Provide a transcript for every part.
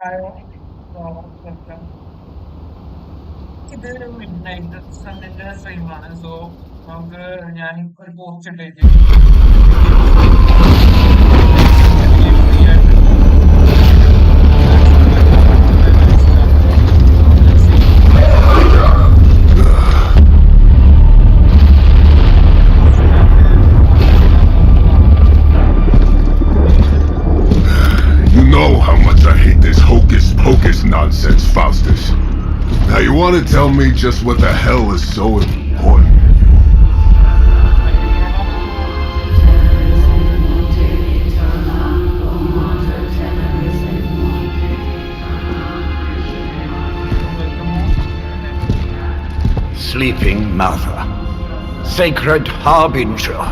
ആയോ? ഓക്കെ. ഇത് mid night സൺഡേന്റെ സ്ട്രീമാണ്. So നമുക്ക് ഞാൻ ഒരു പോസ്റ്റ് ഇട്ടേക്കും. എന്തെങ്കിലും ഫ്രീ ആയിട്ടുണ്ട്. മാക്സിമം ആയിട്ട് You know how much I hate this hocus pocus nonsense, Faustus. Now you want to tell me just what the hell is so important? Sleeping Mother, sacred harbinger,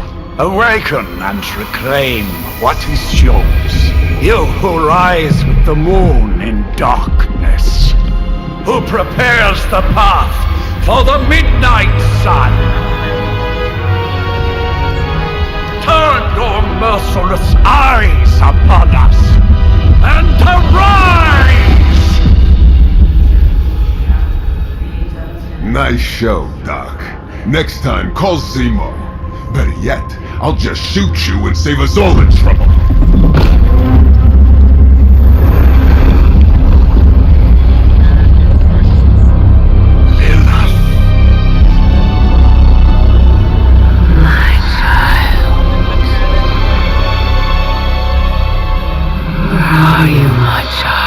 awaken and reclaim what is yours. You who rise with the moon in darkness, who prepares the path for the midnight sun. Turn your merciless eyes upon us and arise! Nice show, Doc. Next time, call Zemo. Better yet, I'll just shoot you and save us all the trouble. Are you my child?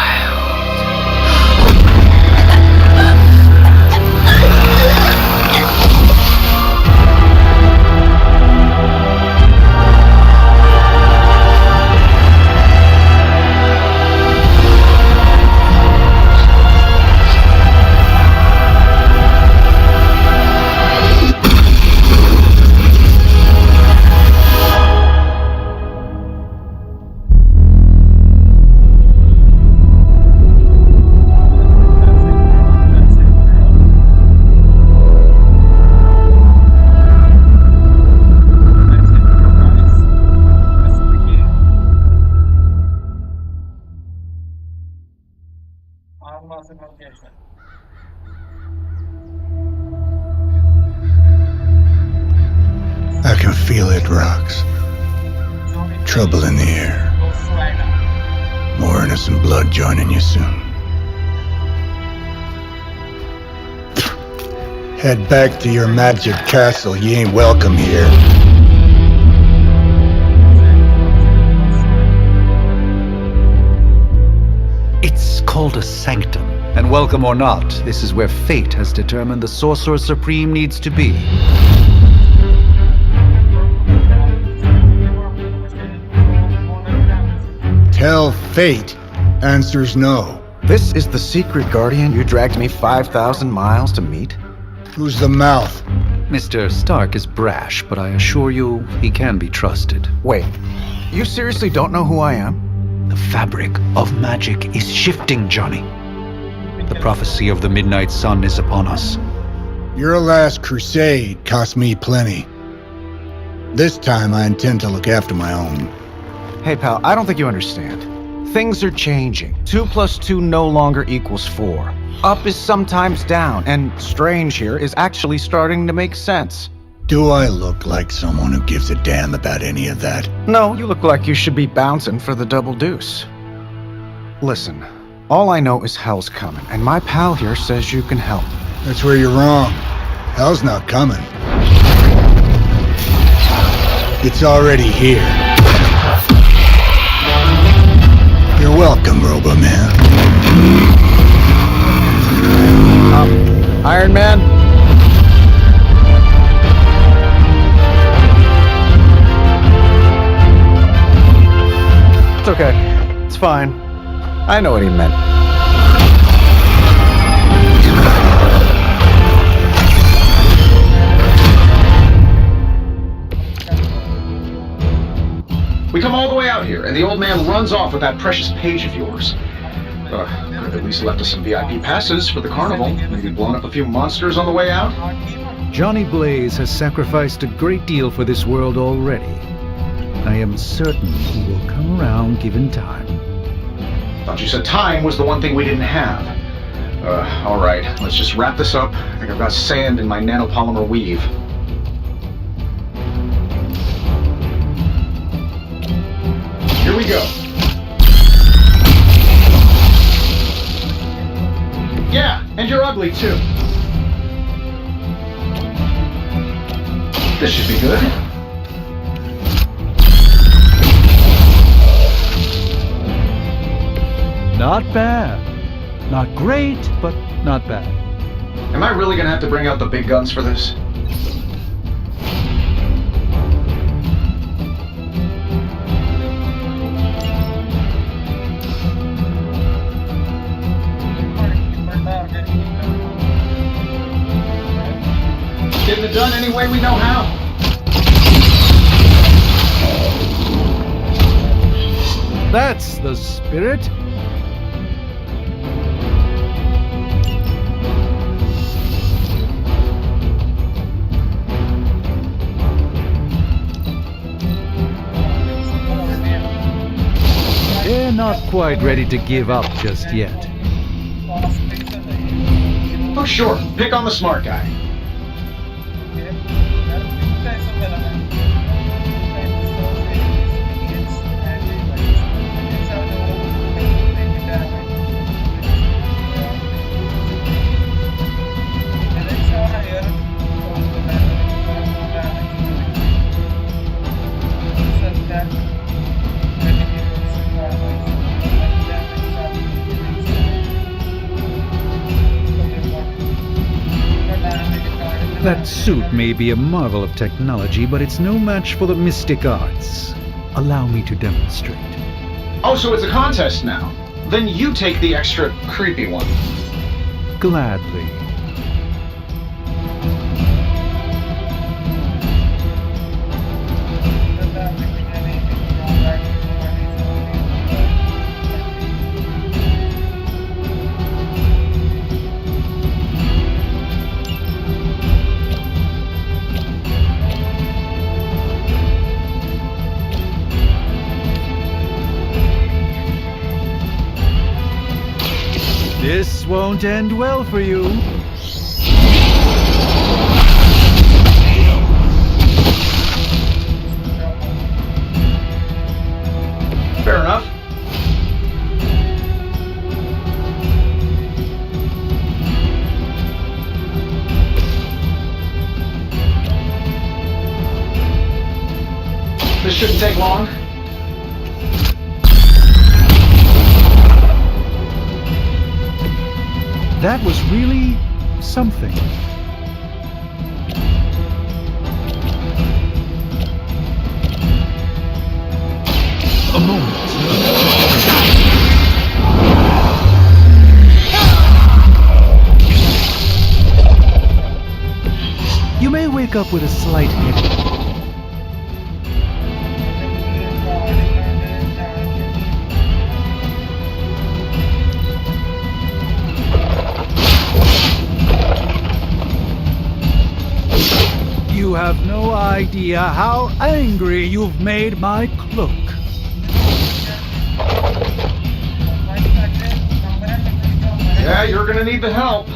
I can feel it, Rox. Trouble in the air. More innocent blood joining you soon. Head back to your magic castle. You ain't welcome here. It's called a sanctum. And welcome or not, this is where fate has determined the Sorcerer Supreme needs to be. Tell fate. Answers no. This is the secret guardian you dragged me 5,000 miles to meet? Who's the mouth? Mr. Stark is brash, but I assure you, he can be trusted. Wait, you seriously don't know who I am? The fabric of magic is shifting, Johnny. The prophecy of the Midnight Sun is upon us. Your last crusade cost me plenty. This time I intend to look after my own. Hey pal, I don't think you understand. Things are changing. 2 + 2 no longer equals 4. Up is sometimes down, and strange here is actually starting to make sense. Do I look like someone who gives a damn about any of that? No, you look like you should be bouncing for the double deuce. Listen, all I know is hell's coming, and my pal here says you can help. That's where you're wrong. Hell's not coming. It's already here. You're welcome, Robo-Man. Iron Man? It's okay. It's fine. I know what he meant. We come all the way out here, and the old man runs off with that precious page of yours. Could have at least left us some VIP passes for the carnival. Maybe blown up a few monsters on the way out. Johnny Blaze has sacrificed a great deal for this world already. I am certain he will come around given time. Thought you said time was the one thing we didn't have. Alright, let's just wrap this up. I think I've got sand in my nanopolymer weave. Here we go. Yeah, and you're ugly too. This should be good. Not bad. Not great, but not bad. Am I really gonna have to bring out the big guns for this? Getting it done any way we know how. That's the spirit. They're not quite ready to give up just yet. Oh, sure. Pick on the smart guy. That suit may be a marvel of technology, but it's no match for the mystic arts. Allow me to demonstrate. Oh, so it's a contest now. Then you take the extra creepy one. Gladly. This won't end well for you. Fair enough. This shouldn't take long. That was really something. A moment. You may wake up with a slight headache. You have no idea how angry you've made my cloak. Yeah, you're gonna need the help.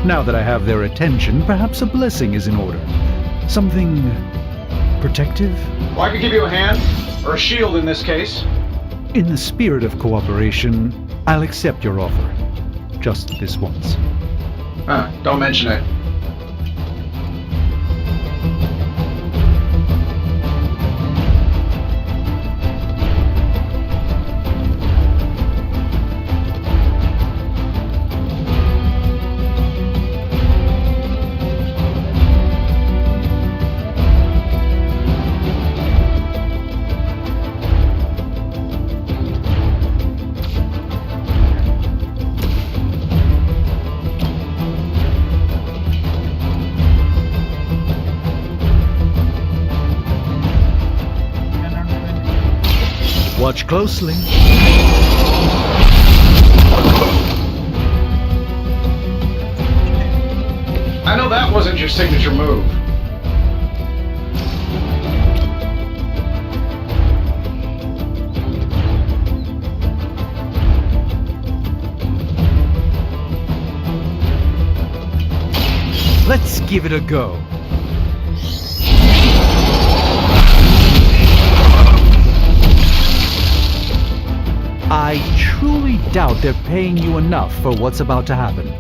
Now that I have their attention, perhaps a blessing is in order. Something protective? Well, I could give you a hand, or a shield in this case. In the spirit of cooperation, I'll accept your offer. Just this once. Don't mention it. Watch closely. I know that wasn't your signature move. Let's give it a go. I truly doubt they're paying you enough for what's about to happen.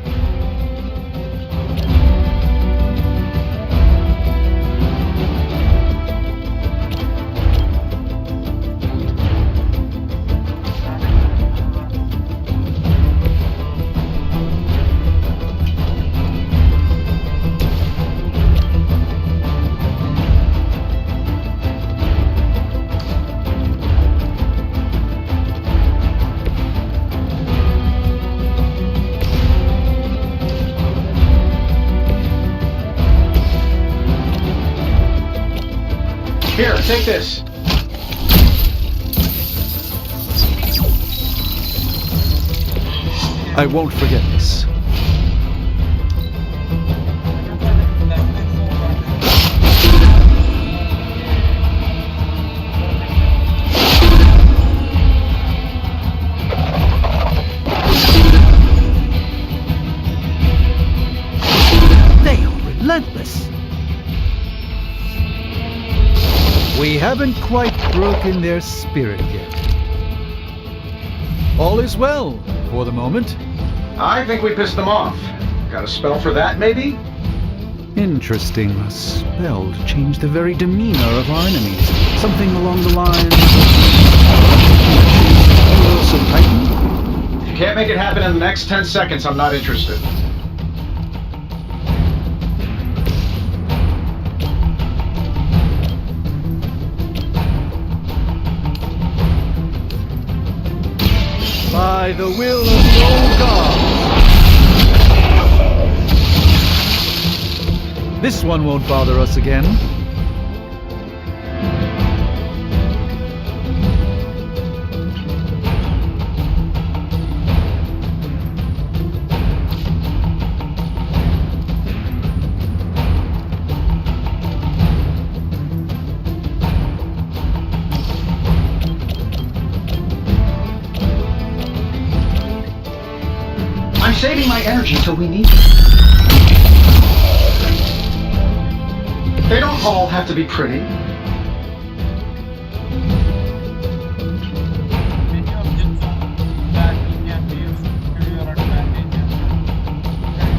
Here, take this. I won't forget this. They are relentless. We haven't quite broken their spirit yet. All is well for the moment. I think we pissed them off. Got a spell for that, maybe? Interesting. A spell to change the very demeanor of our enemies. Something along the lines of Titan. If you can't make it happen in the next 10 seconds, I'm not interested. By the will of the old gods. This one won't bother us again. I'm saving my energy till we need it. They don't all have to be pretty. Many objects that we can use to your advantage. And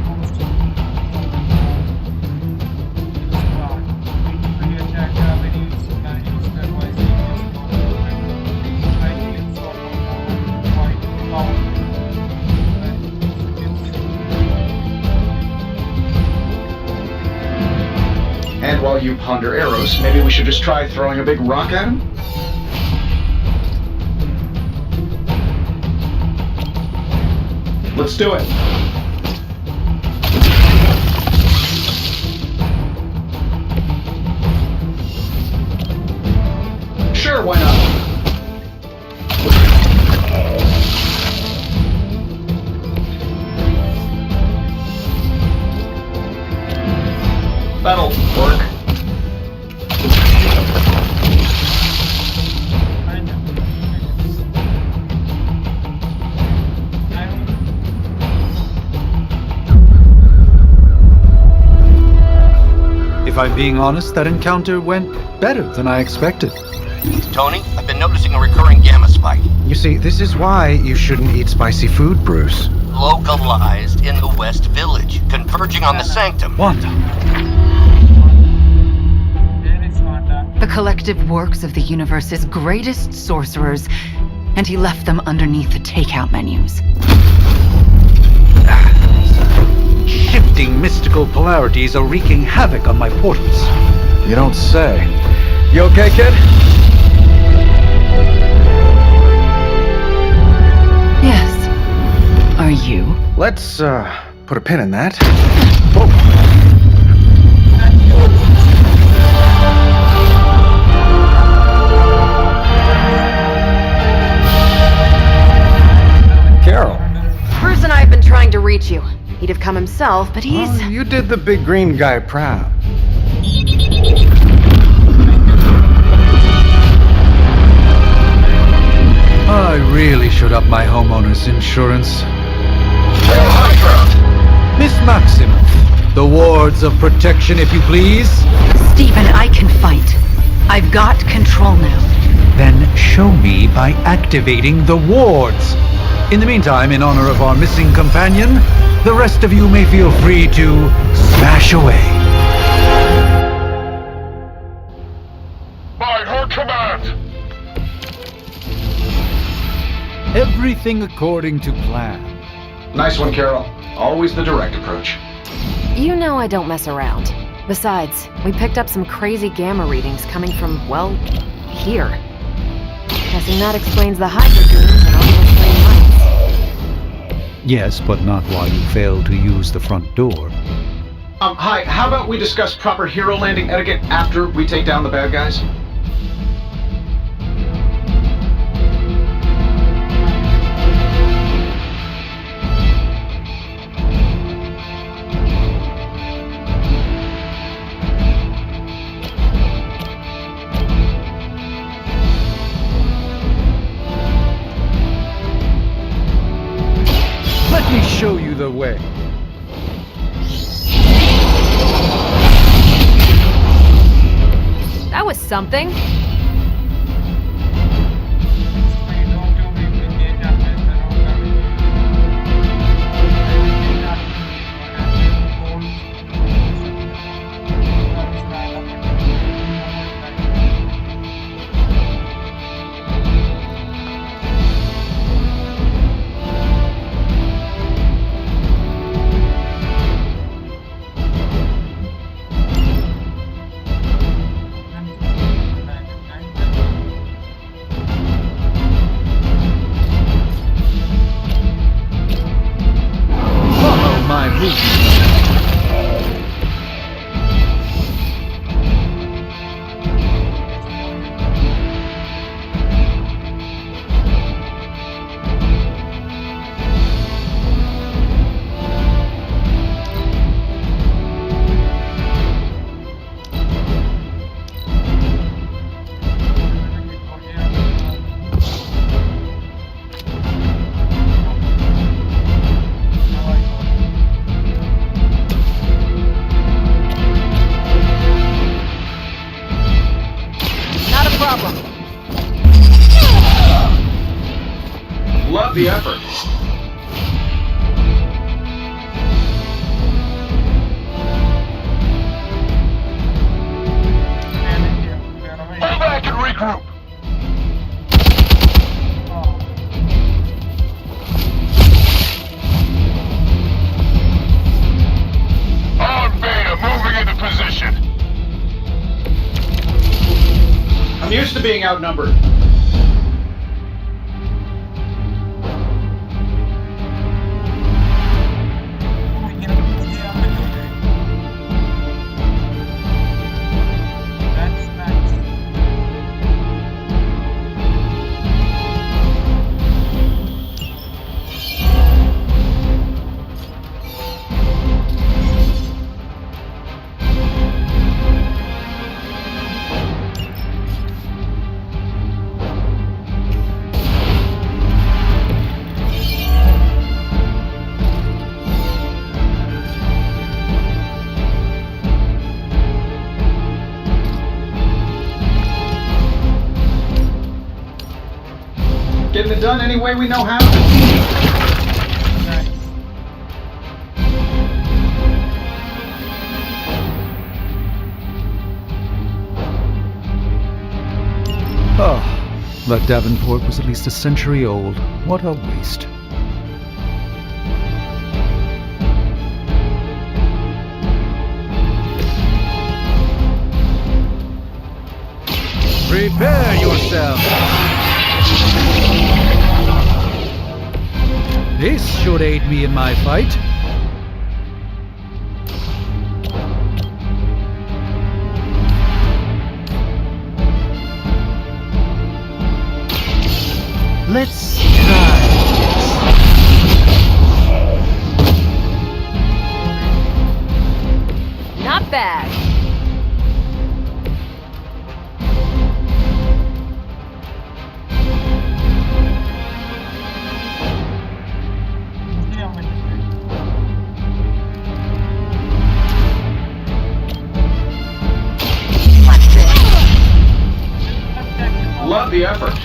most of use card. We attack very useful and use their voice use sort of quite powerful. And while you ponder arrows, maybe we should just try throwing a big rock at him? Let's do it. Sure, why not? That'll work. If I'm being honest, that encounter went better than I expected. Tony, I've been noticing a recurring gamma spike. You see, this is why you shouldn't eat spicy food, Bruce. Localized in the West Village, converging on the Sanctum. Wanda. The collective works of the universe's greatest sorcerers, and he left them underneath the takeout menus. Shifting mystical polarities are wreaking havoc on my portals. You don't say. You okay, kid? Yes. Are you? Let's, put a pin in that. Whoa. reach you. He'd have come himself, but he's... Well, you did the big green guy proud. I really should up my homeowner's insurance. Miss Maximoff, the wards of protection, if you please. Stephen, I can fight. I've got control now. Then show me by activating the wards. In the meantime, in honor of our missing companion, the rest of you may feel free to smash away. By her command! Everything according to plan. Nice one, Carol. Always the direct approach. You know I don't mess around. Besides, we picked up some crazy gamma readings coming from, well, here. Guessing that explains the hydrogens and all the flame lights. Yes, but not while you fail to use the front door. Hi, how about we discuss proper hero landing etiquette after we take down the bad guys? Let me show you the way. That was something. Love the effort. Pull back and regroup. On Beta, moving into position. I'm used to being outnumbered. Getting it done any way we know how. Oh, that Davenport was at least a century old. What a waste. Prepare yourself! This should aid me in my fight. Let's try this. bag. Love the effort.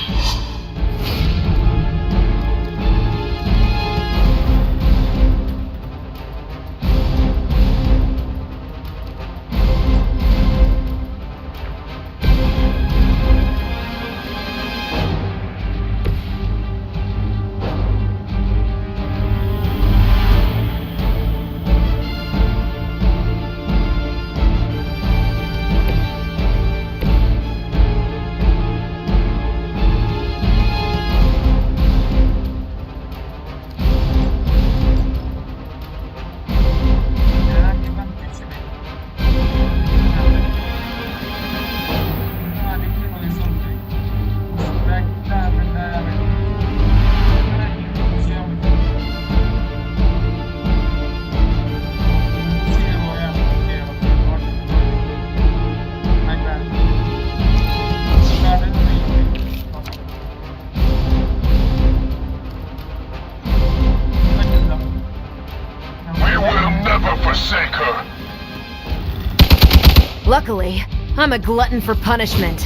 Luckily, I'm a glutton for punishment.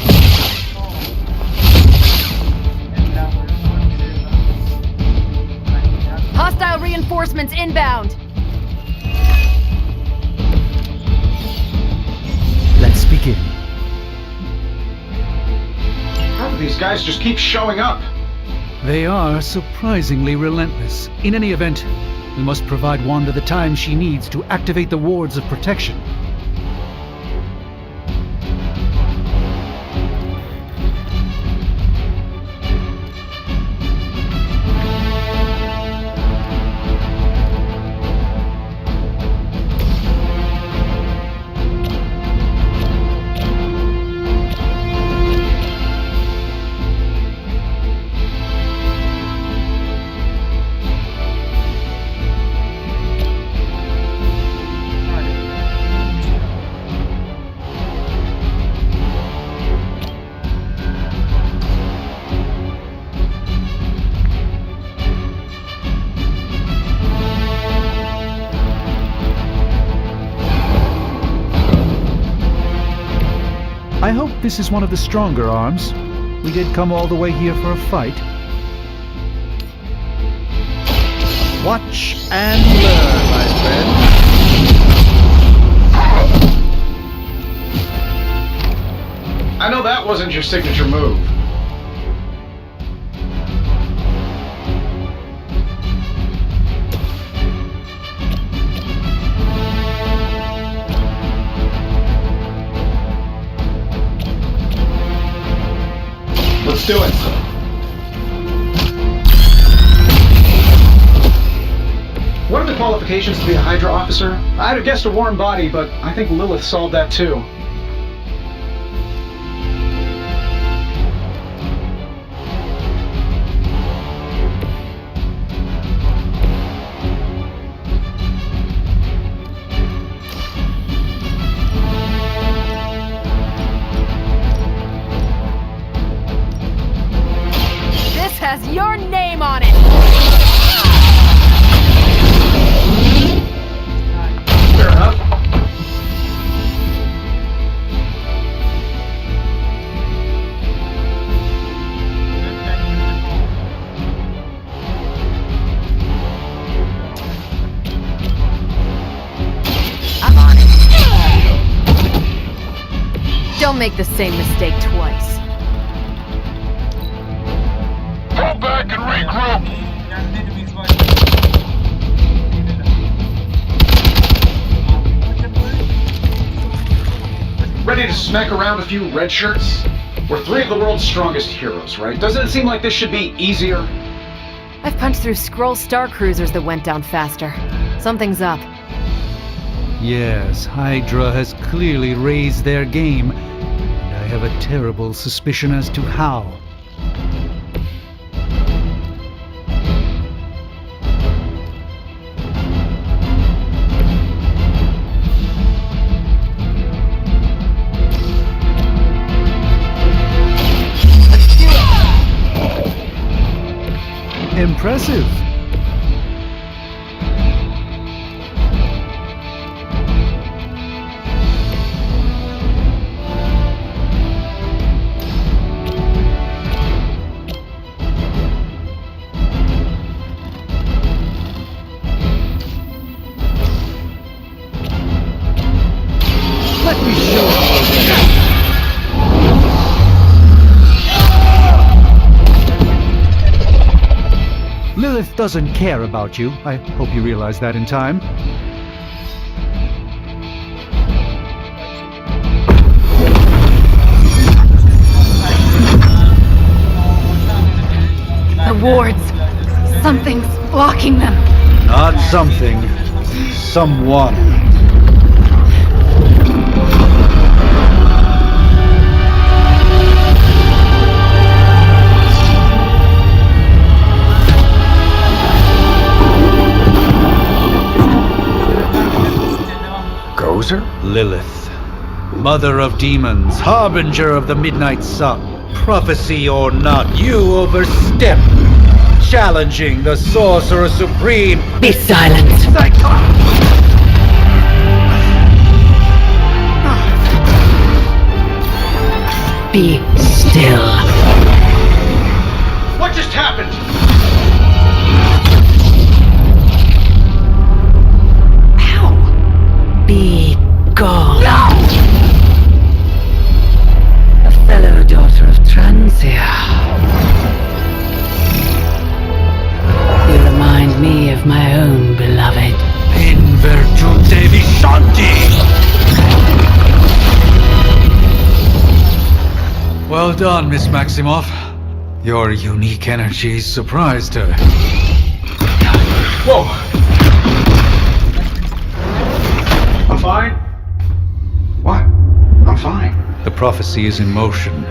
Hostile reinforcements inbound! Let's begin. How do these guys just keep showing up? They are surprisingly relentless. In any event, we must provide Wanda the time she needs to activate the wards of protection. I hope this is one of the stronger arms. We did come all the way here for a fight. Watch and learn, my friend. I know that wasn't your signature move. Let's do it. What are the qualifications to be a Hydra officer? I'd have guessed a warm body, but I think Lilith solved that too. Has your name on it! Fair enough. I'm on it. Don't make the same mistake twice. Fall back and regroup! Ready to smack around a few red shirts? We're three of the world's strongest heroes, right? Doesn't it seem like this should be easier? I've punched through Skrull star cruisers that went down faster. Something's up. Yes, Hydra has clearly raised their game, and I have a terrible suspicion as to how. impressive. Let me show you. Lilith doesn't care about you. I hope you realize that in time. The wards. Something's blocking them. Not something. Someone. Gozer? Lilith, mother of demons, harbinger of the midnight sun. Prophecy or not, you overstep, challenging the sorcerer supreme. Be silent. Be still. What just happened? Be gone. No! A fellow daughter of Transia. You remind me of my own beloved. In virtute vishanti! Well done, Miss Maximoff. Your unique energy surprised her. Whoa! I'm fine. What? I'm fine. The prophecy is in motion.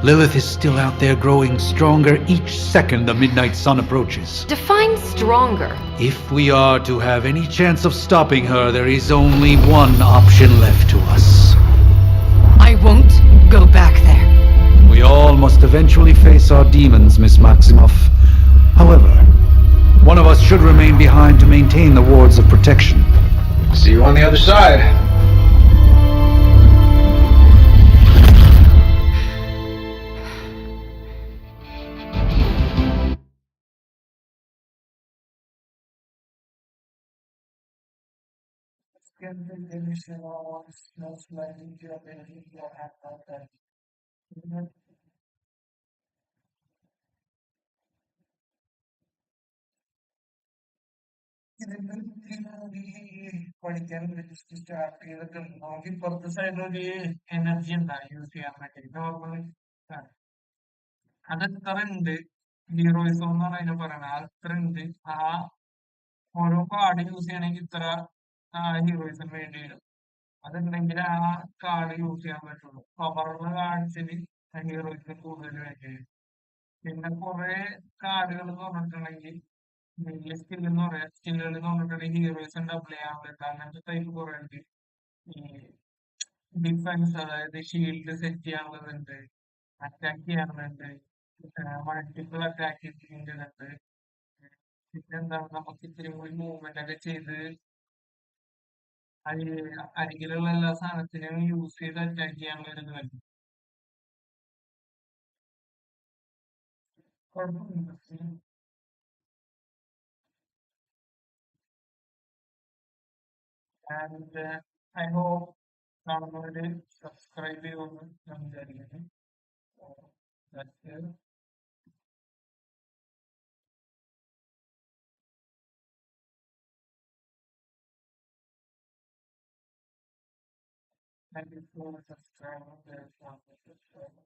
Lilith is still out there growing stronger each second the midnight sun approaches. Define stronger. If we are to have any chance of stopping her, there is only one option left to us. I won't go back there. We all must eventually face our demons, Miss Maximoff. However, one of us should remain behind to maintain the wards of protection. See you on the other side. പഠിക്കാൻ just start ചെയ്തിട്ട് നോക്കി ഇപ്പുറത്തെ സൈഡിലൊരു energy ഉണ്ടായി use ചെയ്യാൻ വേണ്ടി normal അത് എത്ര ഉണ്ട് ഹീറോയിസം എന്നാണ് അതിന് പറയുന്നത് അത്ര ഉണ്ട് ആ ഓരോ കാർഡ് യൂസ് ചെയ്യണമെങ്കിൽ ഇത്ര ഹീറോയിസം വേണ്ടി വരും അതുണ്ടെങ്കിൽ ആ കാർഡ് യൂസ് ചെയ്യാൻ പറ്റുള്ളൂ പവറുള്ള കാർഡ്സിന് ഹീറോയിസം കൂടുതൽ വേണ്ടി വരും പിന്നെ കുറെ കാർഡുകൾ എന്ന് പറഞ്ഞിട്ടുണ്ടെങ്കിൽ വലിയ സ്കിൽ എന്ന് പറയാം സ്കില്ലുകൾ എന്ന് പറഞ്ഞിട്ടുണ്ടെങ്കിൽ ഹീറോയിസം ഡബിൾ ചെയ്യാൻ പറ്റും അങ്ങനത്തെ ടൈപ്പ് കുറെ ഉണ്ട് ഈ ഡിഫൻസ് അതായത് ഷീൽഡ് സെറ്റ് ചെയ്യാനുള്ളതുണ്ട് അറ്റാക്ക് ചെയ്യാനുണ്ട് മൾട്ടിപ്പിൾ അറ്റാക്ക് ചെയ്യുന്നുണ്ട് പിന്നെന്താ നമുക്ക് ഇത്തിരി കൂടി മൂവ്മെന്റ് ഒക്കെ ചെയ്ത് അരികിലുള്ള എല്ലാ സാധനത്തിനും യൂസ് ചെയ്ത് അറ്റാക്ക് ചെയ്യാനുള്ള ഒരു ഇത് വരും കുഴപ്പമില്ല ആൻഡ് ഐ ഹോപ്പ് കാണുന്നവര് സബ്സ്ക്രൈബ് ചെയ്യുമെന്ന് ഞാൻ വിചാരിക്കുന്നു Thank you for subscribing to the channel.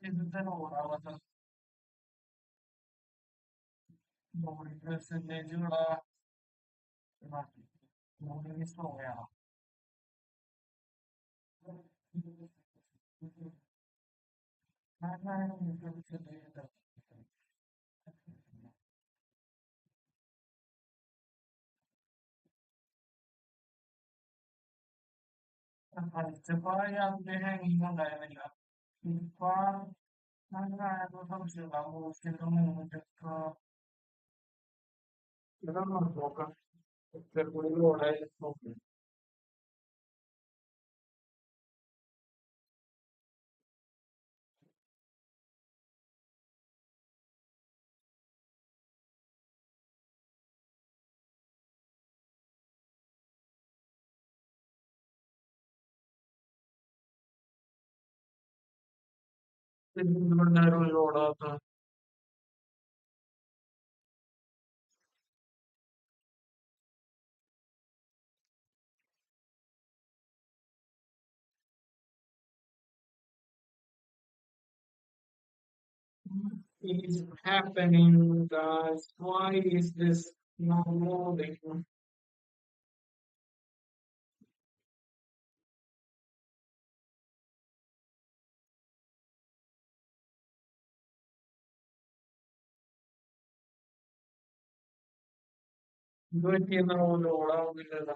Isn't ഓടാവത്ത ബോഡി പെർസെന്റേജുള്ള ബോഡി സ്ലോ ആണ് കളിച്ചപ്പോ യാതൊരു ഹാങ്ങിങ് ഉണ്ടായിരുന്നില്ല. ഇപ്പൊ അങ്ങനെ സംശയമുണ്ടാവും. ബൂസ്റ്റിന്റെ മൂവ്മെന്റ് ഒക്കെ ഇതൊന്ന് നോക്കാം. കൂടി ലോഡായി നോക്കാം. ഇവിടെ ലോഡാക്കാം. Is happening, guys? Why is this not loading? ലോഡാവുന്നില്ലല്ലോ.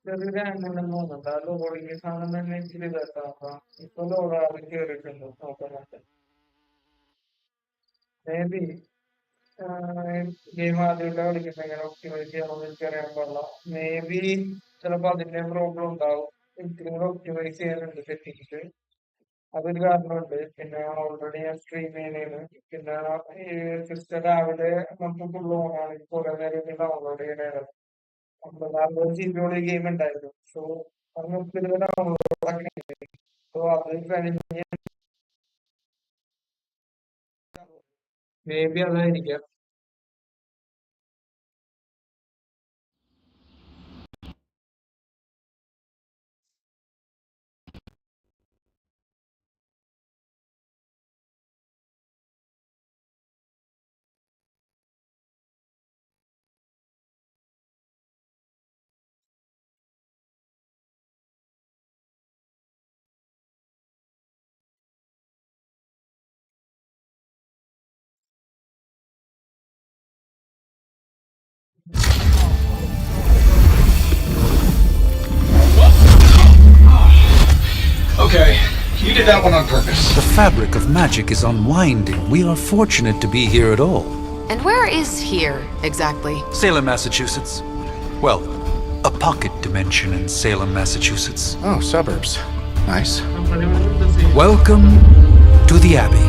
ചെറിയ ആംഗിളിൽ പോകുന്നുണ്ട്. ആ ലോഡിങ് സാധനം തന്നെ ഇച്ചിരി ഇതാക്കാം. ഇപ്പൊ ലോഡാവും കയറിയിട്ടുണ്ട്. നോക്കുന്നുണ്ട്. മേ ബി ഗെയിം ആദ്യമായിട്ട് കളിക്കുന്ന എങ്ങനെ ഒപ്റ്റിമൈസ് ചെയ്യണമെന്ന് എനിക്കറിയാൻ പാടില്ല. മേ ബി ചിലപ്പോ അതിന്റെ പ്രോബ്ലം ഉണ്ടാവും. എനിക്കും കൂടെ ഒപ്റ്റിമൈസ് ചെയ്യാനുണ്ട് സെറ്റിങ്സ്. അതൊരു കാരണമുണ്ട്. പിന്നെ ഓൾറെഡി ഞാൻ സ്ട്രീം ചെയ്യുന്നതാണ്. പിന്നെ ഈ സിസ്റ്റം രാവിലെ നമുക്ക് ഫുൾ ഓൺ ആണ്. കുറെ നേരം ഡൗൺലോഡ് ചെയ്യാനായിരുന്നു. 54 GB ഗെയിം ഉണ്ടായിരുന്നു. സോ അത് ഡൗൺലോഡ് ആക്കി. സോ അത് കഴിഞ്ഞ് മേ ബി അതായിരിക്കാം. Okay, you did that one on purpose. The fabric of magic is unwinding. We are fortunate to be here at all. And where is here, exactly? Salem, Massachusetts. Well, a pocket dimension in Salem, Massachusetts. Oh, suburbs. Nice. Welcome to the Abbey.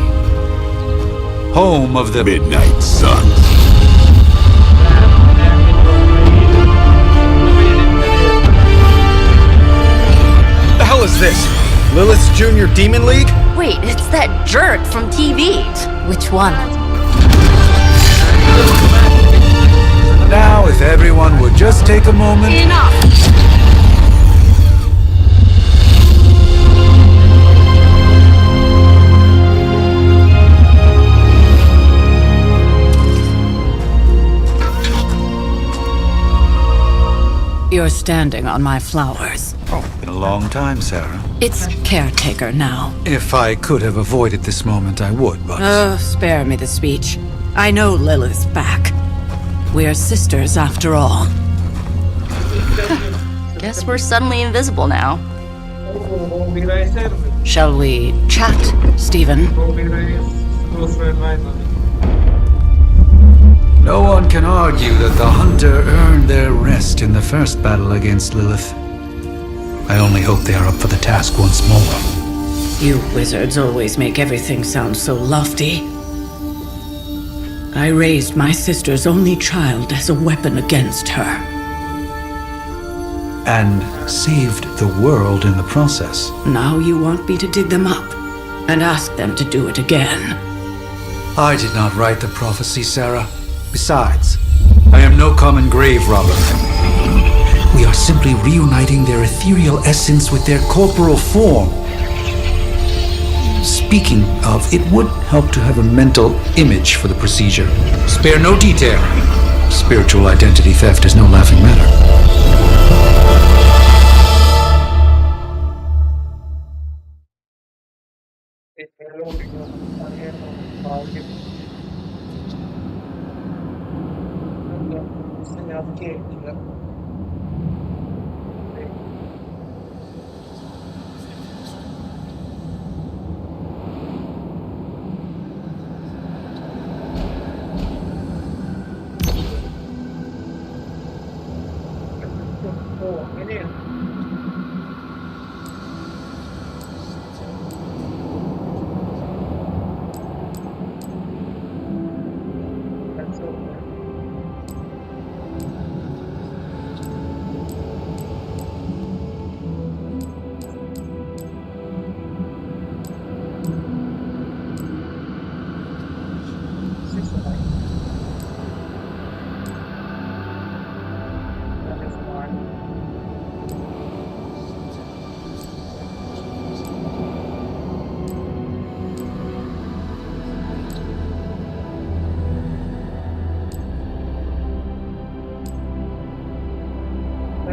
Home of the Midnight Sun. The hell is this? Lilith's Junior Demon League? Wait, it's that jerk from TV. Which one? Now, if everyone would just take a moment. Enough! You're standing on my flowers. Oh, been a long time, Sarah. It's caretaker now. If I could have avoided this moment, I would, but... Spare me the speech. I know Lilith's back. We're sisters after all. Guess we're suddenly invisible now. Shall we chat, Stephen? No one can argue that the Hunter earned their rest in the first battle against Lilith. I only hope they are up for the task once more. You wizards always make everything sound so lofty. I raised my sister's only child as a weapon against her. And saved the world in the process. Now you want me to dig them up and ask them to do it again. I did not write the prophecy, Sarah. Besides, I am no common grave robber. We are simply reuniting their ethereal essence with their corporal form. Speaking of, it would help to have a mental image for the procedure. Spare no detail. Spiritual identity theft is no laughing matter.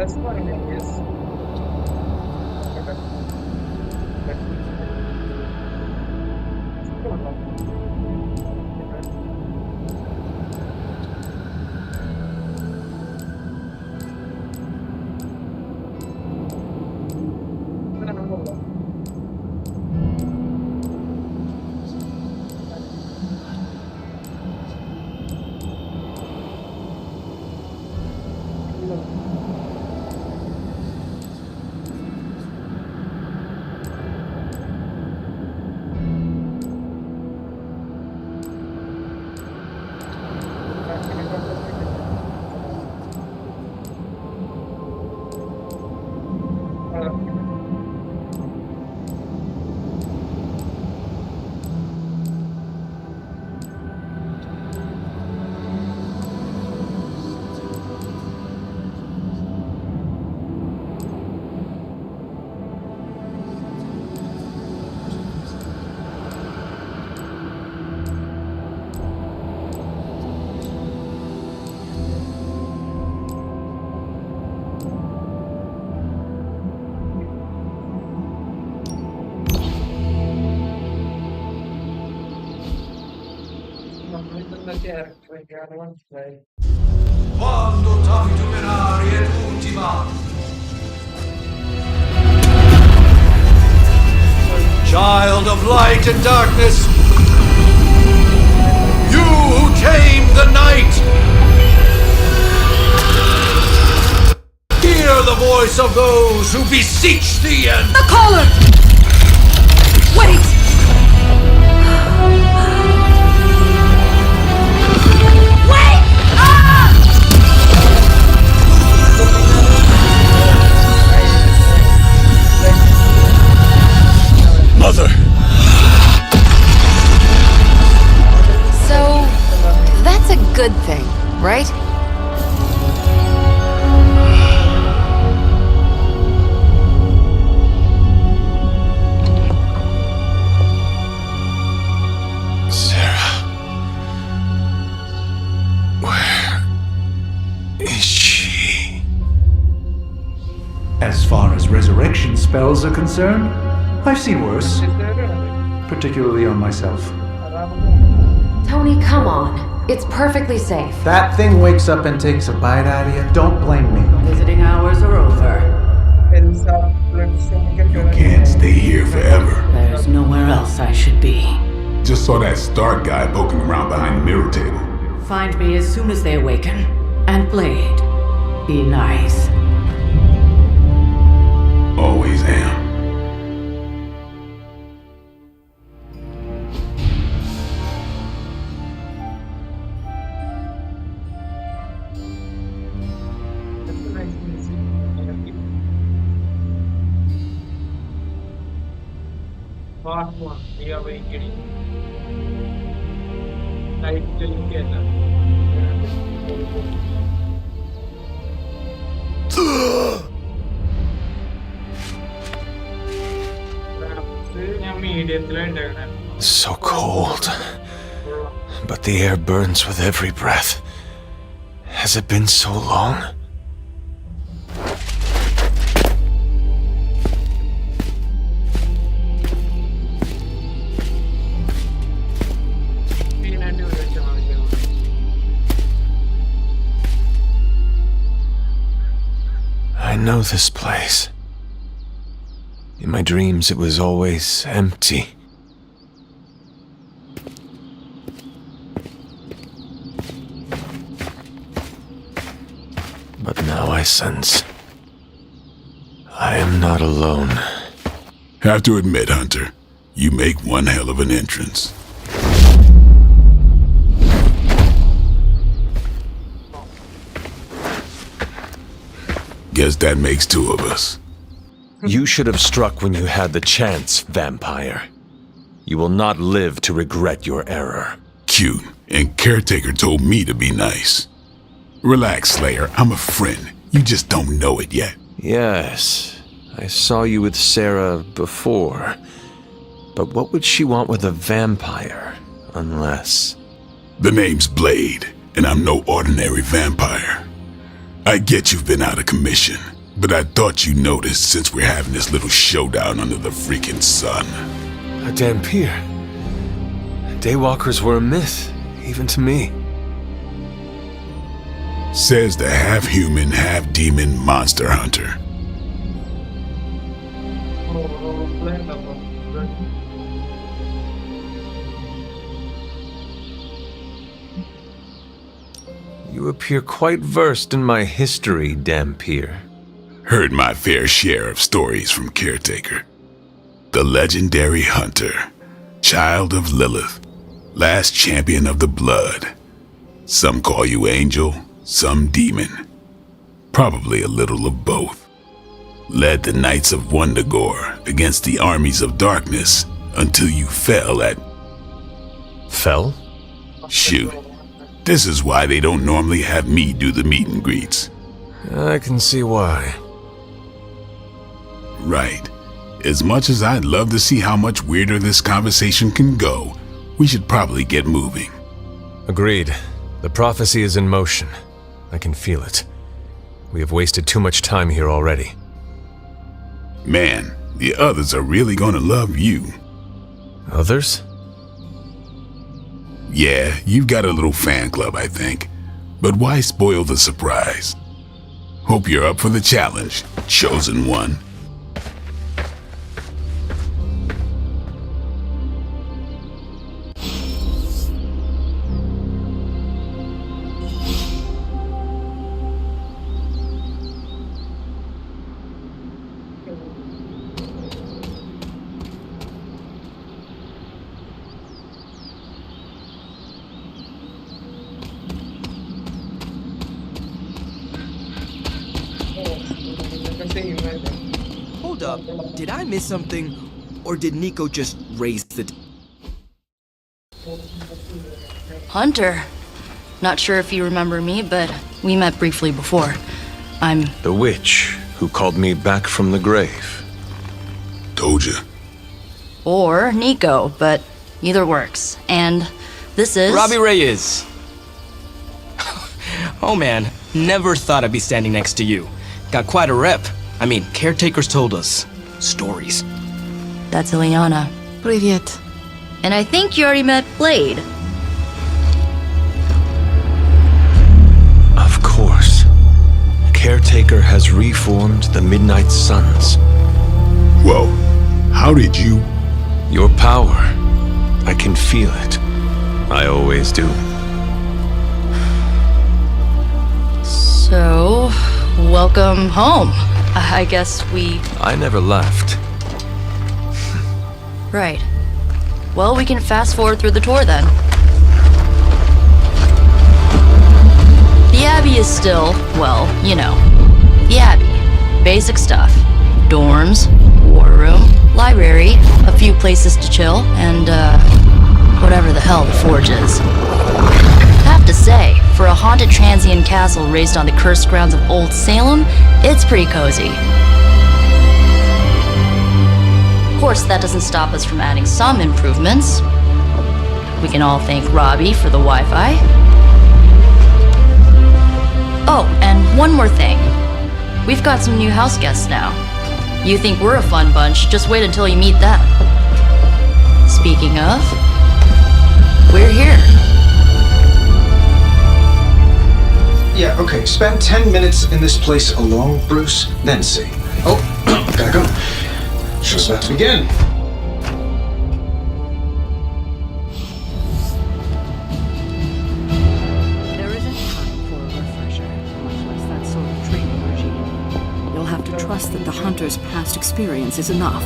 That's fine, I guess. Quando tanto menari et ultima. Child of light and darkness, you who tame the night, hear the voice of those who beseech thee and... The caller! Wait! Wait! Ah! Mother! So, that's a good thing, right? Sarah. Where is she? As far as resurrection spells are concerned, I've seen worse, particularly on myself. Tony, come on. It's perfectly safe. That thing wakes up and takes a bite out of you. Don't blame me. Visiting hours are over. You can't stay here forever. There's nowhere else I should be. Just saw that Stark guy poking around behind the mirror table. Find me as soon as they awaken. And Blade, be nice. Always am. Part 1, The Awakening. Title together. So cold. But the air burns with every breath. Has it been so long? I know this place. In my dreams, it was always empty. But now I sense I am not alone. Have to admit, Hunter, you make one hell of an entrance. Guess that makes two of us. You should have struck when you had the chance, vampire. You will not live to regret your error. Cute, and Caretaker told me to be nice. Relax, Slayer, I'm a friend. You just don't know it yet. Yes, I saw you with Sarah before. But what would she want with a vampire, unless... The name's Blade, and I'm no ordinary vampire. I get you've been out of commission, But I thought you noticed since we're having this little showdown under the freaking sun. Dampier. Daywalkers were a myth, even to me. Says the half-human, half-demon monster hunter. You appear quite versed in my history, Dampier. Heard my fair share of stories from Caretaker. The legendary hunter, child of Lilith, last champion of the blood. Some call you angel, some demon. Probably a little of both. Led the Knights of Wundagore against the armies of darkness until you fell at... Fell? Shoot. This is why they don't normally have me do the meet and greets. I can see why. Right. As much as I'd love to see how much weirder this conversation can go, we should probably get moving. Agreed. The prophecy is in motion. I can feel it. We have wasted too much time here already. Man, the others are really gonna love you. Others? Yeah, you've got a little fan club, I think. But why spoil the surprise? Hope you're up for the challenge, chosen one. Hold up, did I miss something? Or did Nico just raise the... Hunter. Not sure if you remember me, but we met briefly before. I'm... The witch who called me back from the grave. Told ya. Or Nico, but either works. And this is... Robbie Reyes. Oh man, never thought I'd be standing next to you. Got quite a rep. I mean, caretakers told us stories. That's Ileana. Привет. And I think you already met Blade. Of course. Caretaker has reformed the Midnight Suns. Whoa, how did you... Your power. I can feel it. I always do. So, welcome home. I guess we... I never left. Right. Well, we can fast forward through the tour then. The Abbey is still, well, you know, the Abbey. Basic stuff. Dorms, war room, library, a few places to chill, and, whatever the hell the Forge is. Have to say, for a haunted transient castle raised on the cursed grounds of Old Salem, it's pretty cozy. Of course, that doesn't stop us from adding some improvements. We can all thank Robbie for the Wi-Fi. Oh, and one more thing. We've got some new house guests now. You think we're a fun bunch, just wait until you meet them. Speaking of, we're here. Yeah, okay. Spend 10 minutes in this place alone, Bruce, then see. Oh, gotta go. Show's about to begin. There isn't time for a refresher, much less that sort of training regime. You'll have to trust that the hunter's past experience is enough.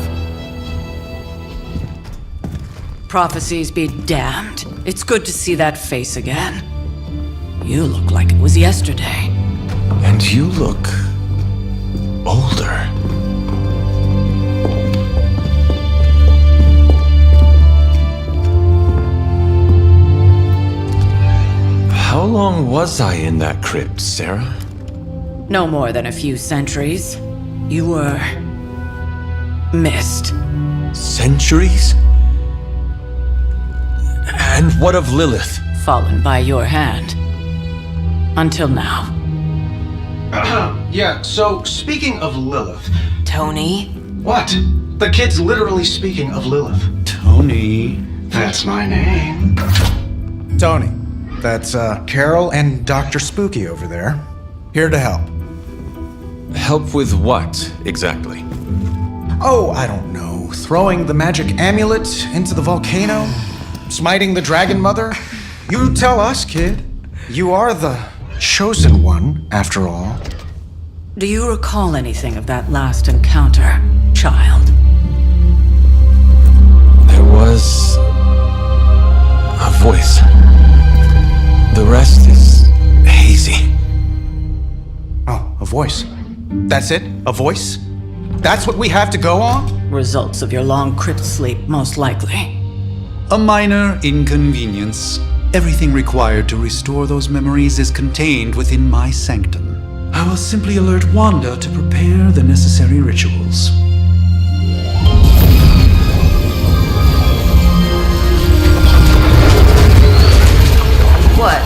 Prophecies be damned. It's good to see that face again. You look like it was yesterday. And you look... older. How long was I in that crypt, Sarah? No more than a few centuries. You were... missed. Centuries? And what of Lilith? Fallen by your hand. Until now. Yeah, so speaking of Lilith... Tony? What? The kid's literally speaking of Lilith. Tony. That's my name. Tony. That's, Carol and Dr. Spooky over there. Here to help. Help with what, exactly? Oh, I don't know. Throwing the magic amulet into the volcano? Smiting the Dragon Mother? You tell us, kid. You are the chosen one, after all. Do you recall anything of that last encounter, child? There was... a voice. The rest is hazy. Oh, a voice. That's it? A voice? That's what we have to go on? Results of your long crypt sleep, most likely. A minor inconvenience. Everything required to restore those memories is contained within my sanctum. I will simply alert Wanda to prepare the necessary rituals. What?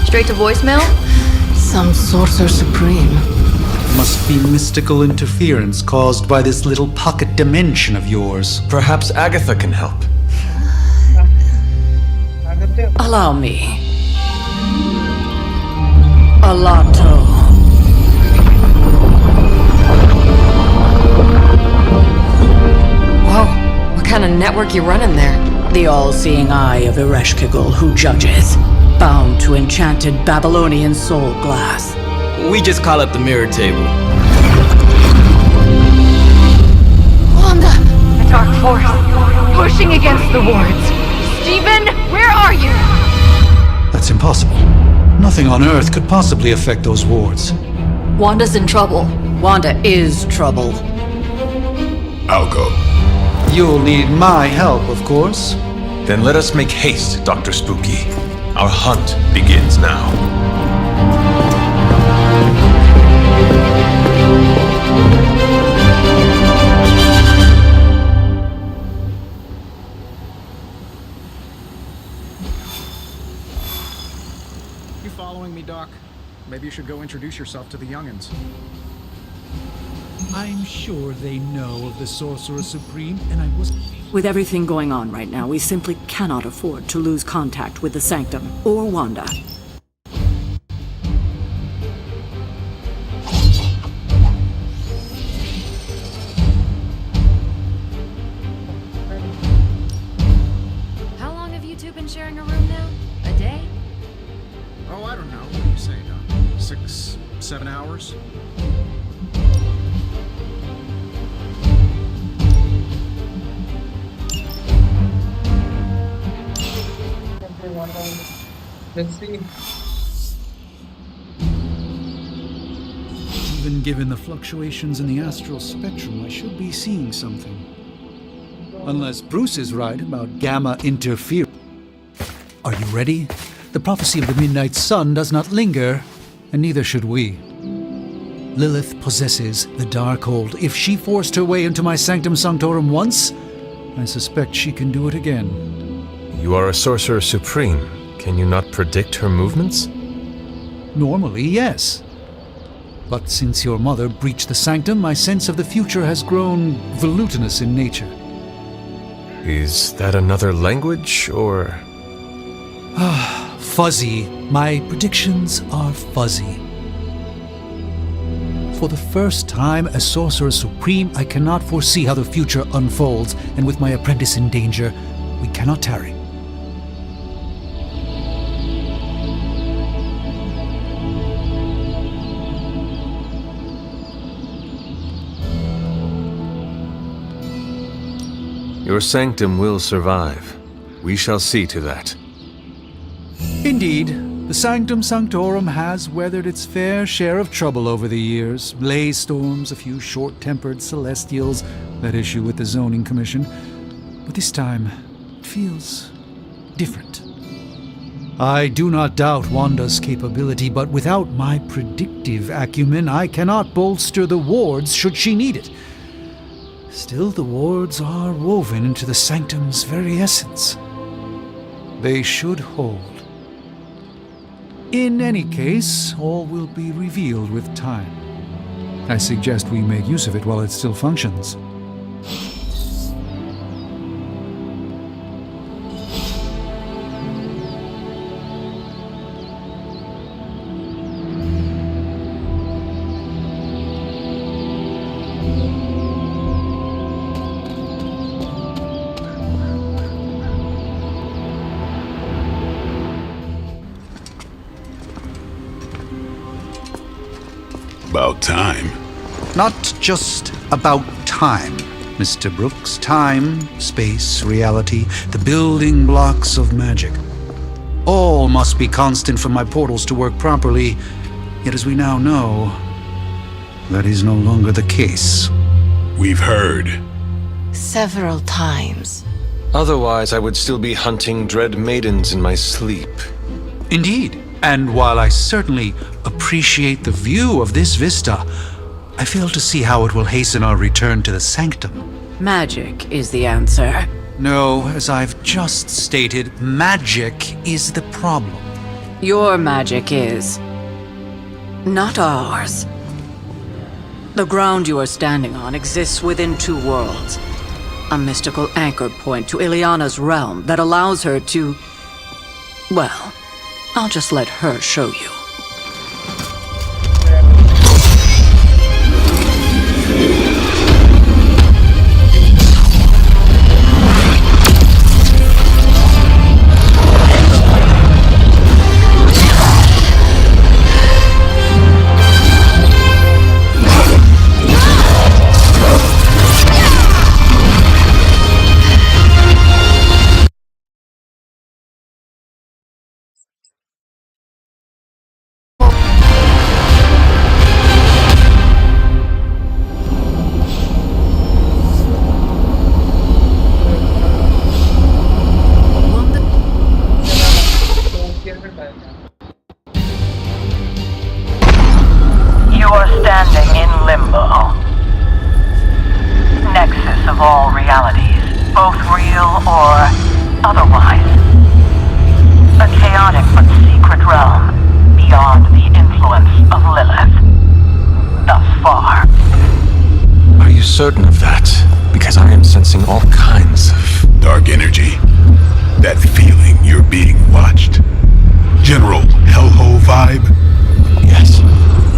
Straight to voicemail? Some Sorcerer Supreme. Must be mystical interference caused by this little pocket dimension of yours. Perhaps Agatha can help. Allow me. Alato. Whoa, what kind of network you running there? The all-seeing eye of Ereshkigal who judges, bound to enchanted Babylonian soul glass. We just call it the mirror table. Wanda! The dark force, pushing against the wards. Steven, where are you? That's impossible. Nothing on Earth could possibly affect those wards. Wanda's in trouble. Wanda is trouble. I'll go. You'll need my help, of course. Then let us make haste, Dr. Spooky. Our hunt begins now. You following me, Doc? Maybe you should go introduce yourself to the youngins. I'm sure they know of the Sorcerer Supreme, and I was... With everything going on right now, we simply cannot afford to lose contact with the Sanctum or Wanda. How long have you two been sharing a room now? A day? Oh, I don't know. What do you say, Doc? 6, 7 hours? Let's see. Even given the fluctuations in the astral spectrum, I should be seeing something. Unless Bruce is right about gamma interference. Are you ready? The prophecy of the Midnight Sun does not linger, and neither should we. Lilith possesses the Darkhold. If she forced her way into my Sanctum Sanctorum once, I suspect she can do it again. You are a Sorcerer Supreme. Can you not predict her movements? Normally, yes. But since your mother breached the Sanctum, my sense of the future has grown volutinous in nature. Is that another language, or...? Fuzzy. My predictions are fuzzy. For the first time as Sorcerer Supreme, I cannot foresee how the future unfolds, and with my apprentice in danger, we cannot tarry. Your sanctum will survive. We shall see to that. Indeed, the Sanctum Sanctorum has weathered its fair share of trouble over the years. Blaze storms, a few short-tempered celestials, that issue with the Zoning Commission. But this time, it feels different. I do not doubt Wanda's capability, but without my predictive acumen, I cannot bolster the wards should she need it. Still, the wards are woven into the Sanctum's very essence. They should hold. In any case, all will be revealed with time. I suggest we make use of it while it still functions. About time. Not just about time, Mr. Brooks. Time, space, reality, the building blocks of magic. All must be constant for my portals to work properly, yet as we now know, that is no longer the case. We've heard. Several times. Otherwise, I would still be hunting dread maidens in my sleep. Indeed, and while I certainly appreciate the view of this vista, I fail to see how it will hasten our return to the sanctum. Magic is the answer. No, as I've just stated, magic is the problem. Your magic is. Not ours. The ground you are standing on exists within two worlds. A mystical anchor point to Ileana's realm that allows her to... Well, I'll just let her show you. You are standing in limbo. Nexus of all realities, both real or otherwise. A chaotic but secret realm beyond the influence of Lilith. Thus far. Are you certain of that? Because I am sensing all kinds of... dark energy. That feeling you're being watched. General hellhole vibe? Yes.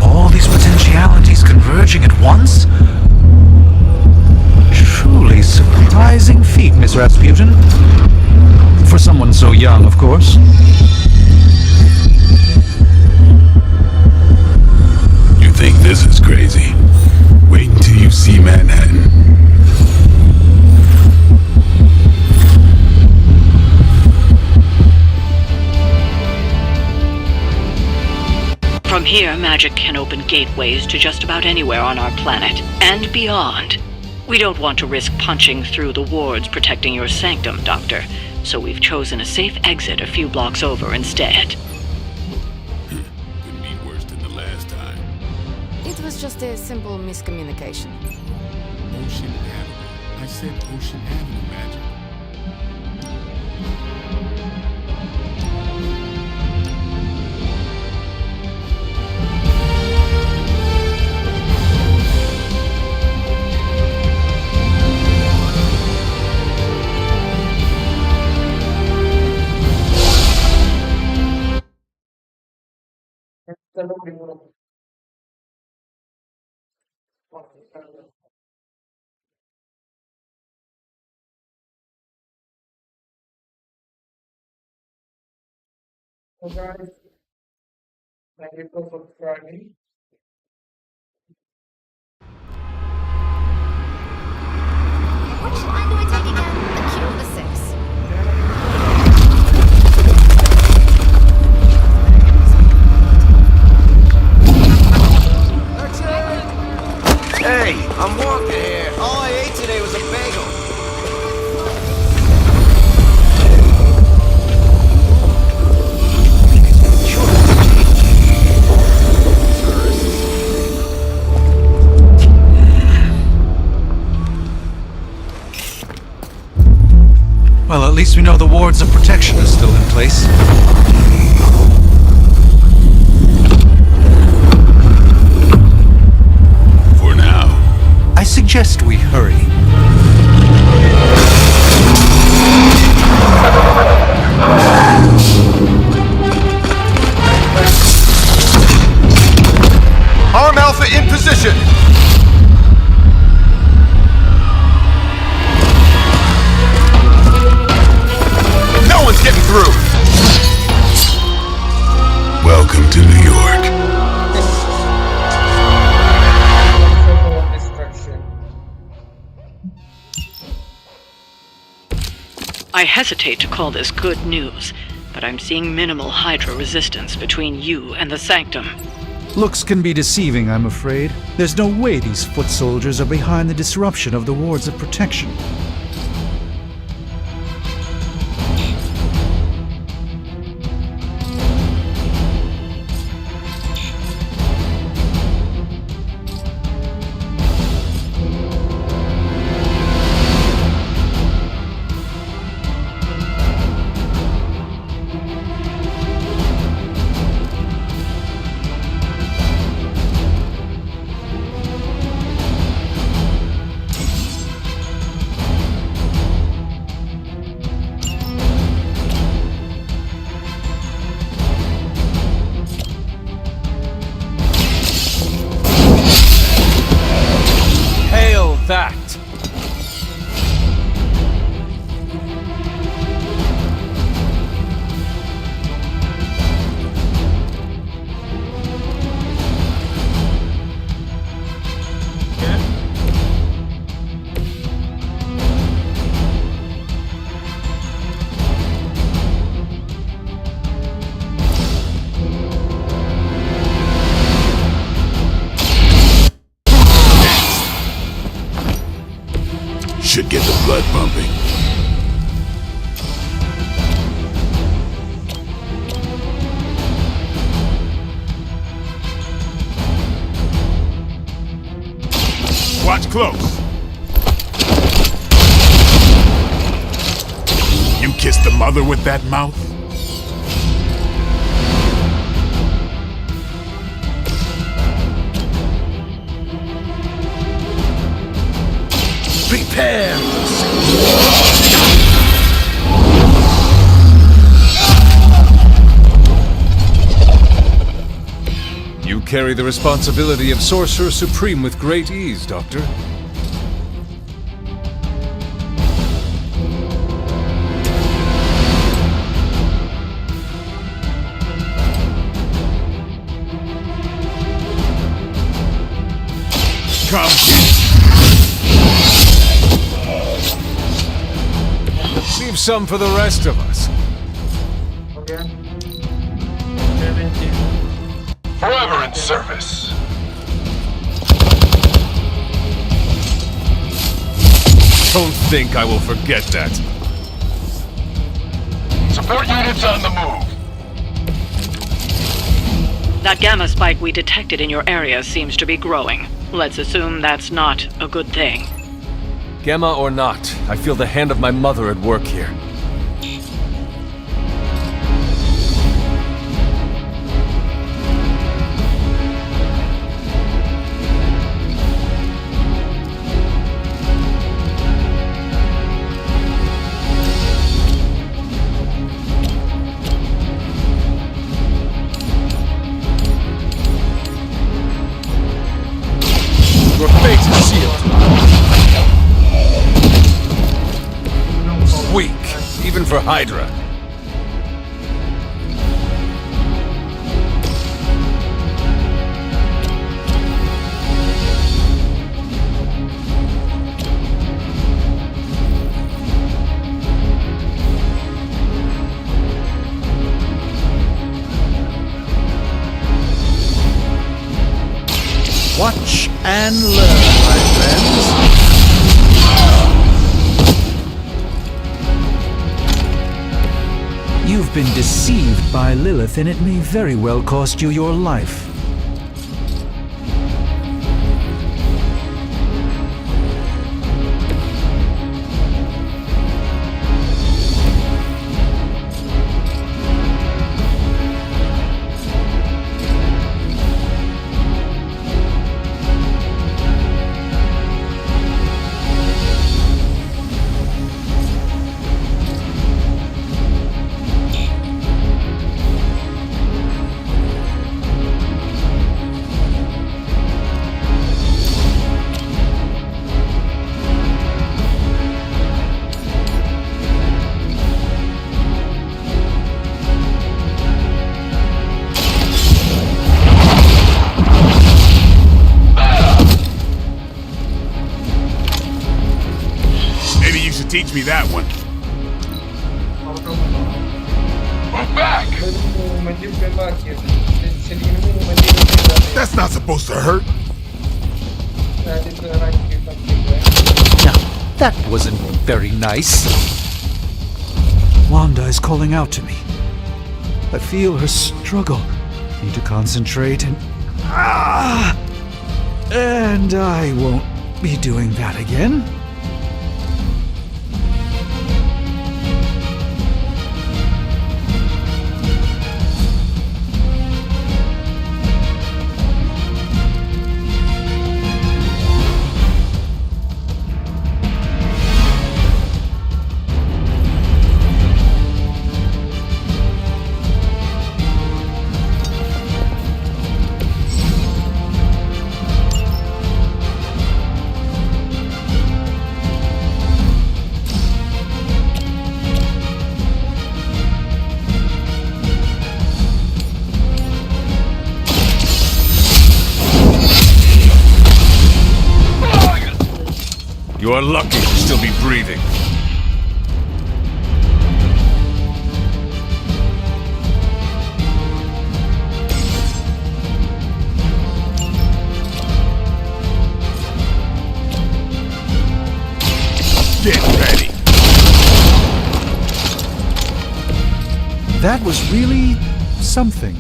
All these potentialities converging at once? Truly surprising feat, Miss Rasputin. For someone so young, of course. You think this is crazy? Wait until you see Manhattan. From here, magic can open gateways to just about anywhere on our planet, and beyond. We don't want to risk punching through the wards protecting your sanctum, Doctor, so we've chosen a safe exit a few blocks over instead. Couldn't be worse than the last time. It was just a simple miscommunication. Ocean Avenue. I said Ocean Avenue magic. So guys, thank you for subscribing. Which line do we take again? The Q or the 6? Hey, I'm walking here. All I ate today was a bagel. Well, at least we know the wards of protection is still in place. I hesitate to call this good news, but I'm seeing minimal Hydra resistance between you and the Sanctum. Looks can be deceiving, I'm afraid. There's no way these foot soldiers are behind the disruption of the wards of protection. That. Should get the blood pumping. Watch close. You kissed the mother with that mouth? Prepare! You carry the responsibility of Sorcerer Supreme with great ease, Doctor. Come. Leave some for the rest of us. Okay. Forever in service. Don't think I will forget that. Support units on the move. That gamma spike we detected in your area seems to be growing. Let's assume that's not a good thing. Gamma or not, I feel the hand of my mother at work here. Your fate is sealed. Weak, even for Hydra. Watch and learn, my friends. You've been deceived by Lilith, and it may very well cost you your life. Teach me that one. That's not supposed to hurt. Now, that wasn't very nice. Wanda is calling out to me. I feel her struggle. Need to concentrate and... And I won't be doing that again. You are lucky to still be breathing. Get ready. That was really something.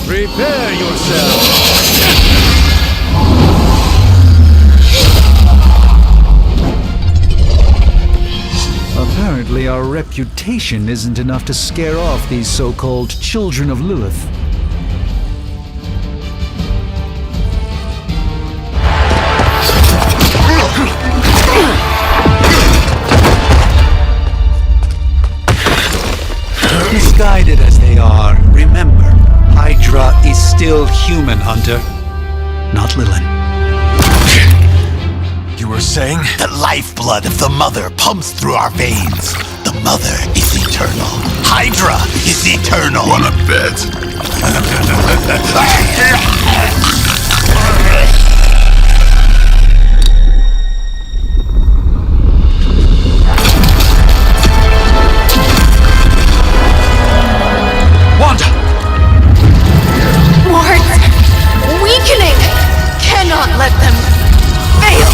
Prepare yourself! Apparently our reputation isn't enough to scare off these so-called children of Lilith. Misguided as they are, remember, Hydra is still human, Hunter. Not Lilith. You were saying? The lifeblood of the Mother pumps through our veins. The Mother is eternal. Hydra is eternal. Wanna bet? Wanda! Wards! Weakening! Cannot let them fail!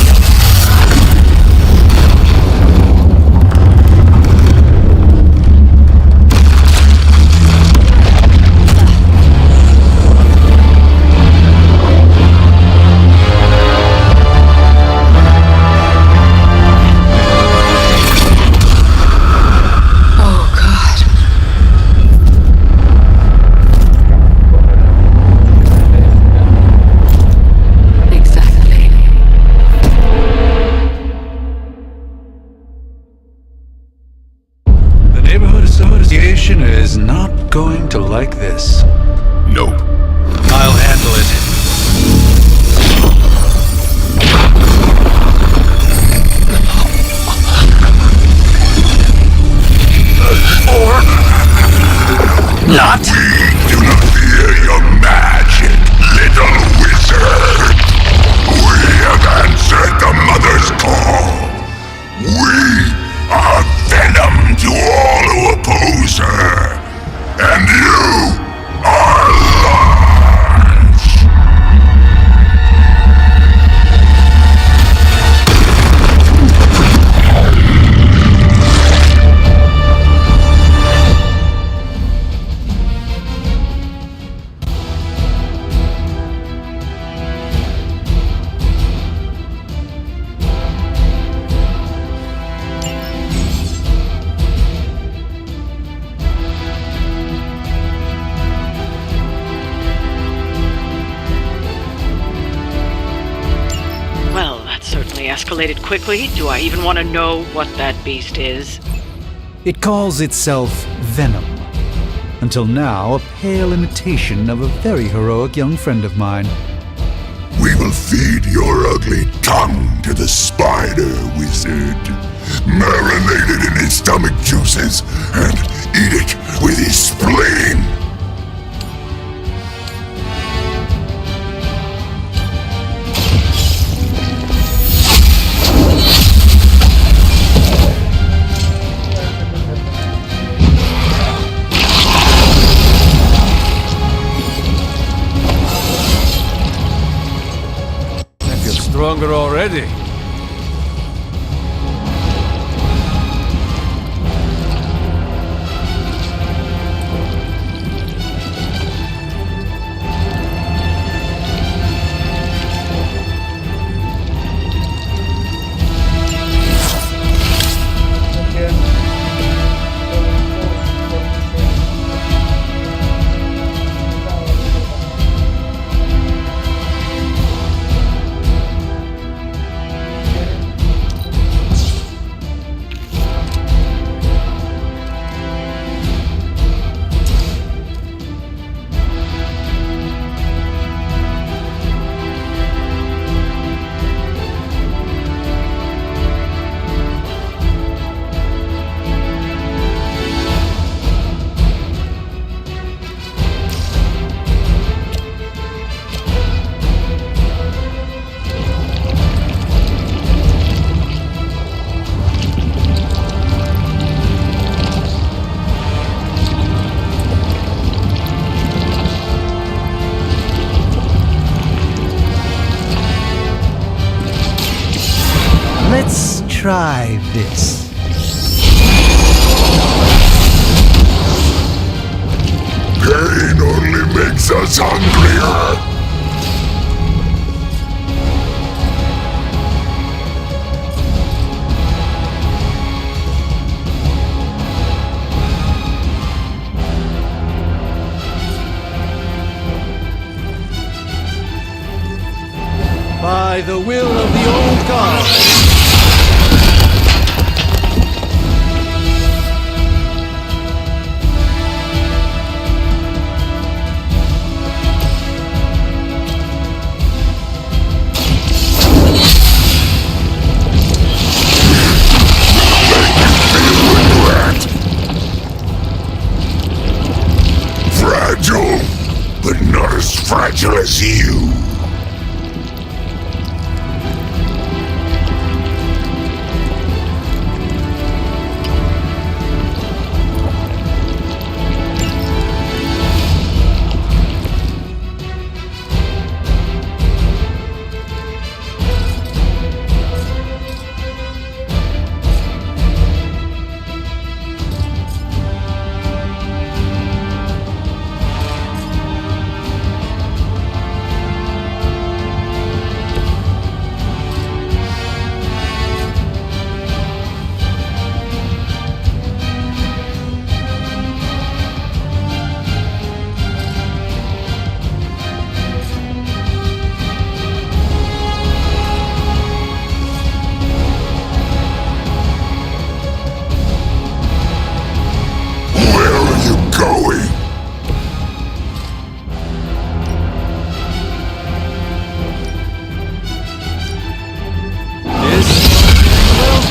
escalated quickly. Do I even want to know what that beast is? It calls itself Venom. Until now, a pale imitation of a very heroic young friend of mine. We will feed your ugly tongue to the spider wizard, marinate it in his stomach juices, and eat it with his spleen. Stronger already. Let's try this. Pain only makes us hungrier. By the will of the old god. Fragile, but not as fragile as you.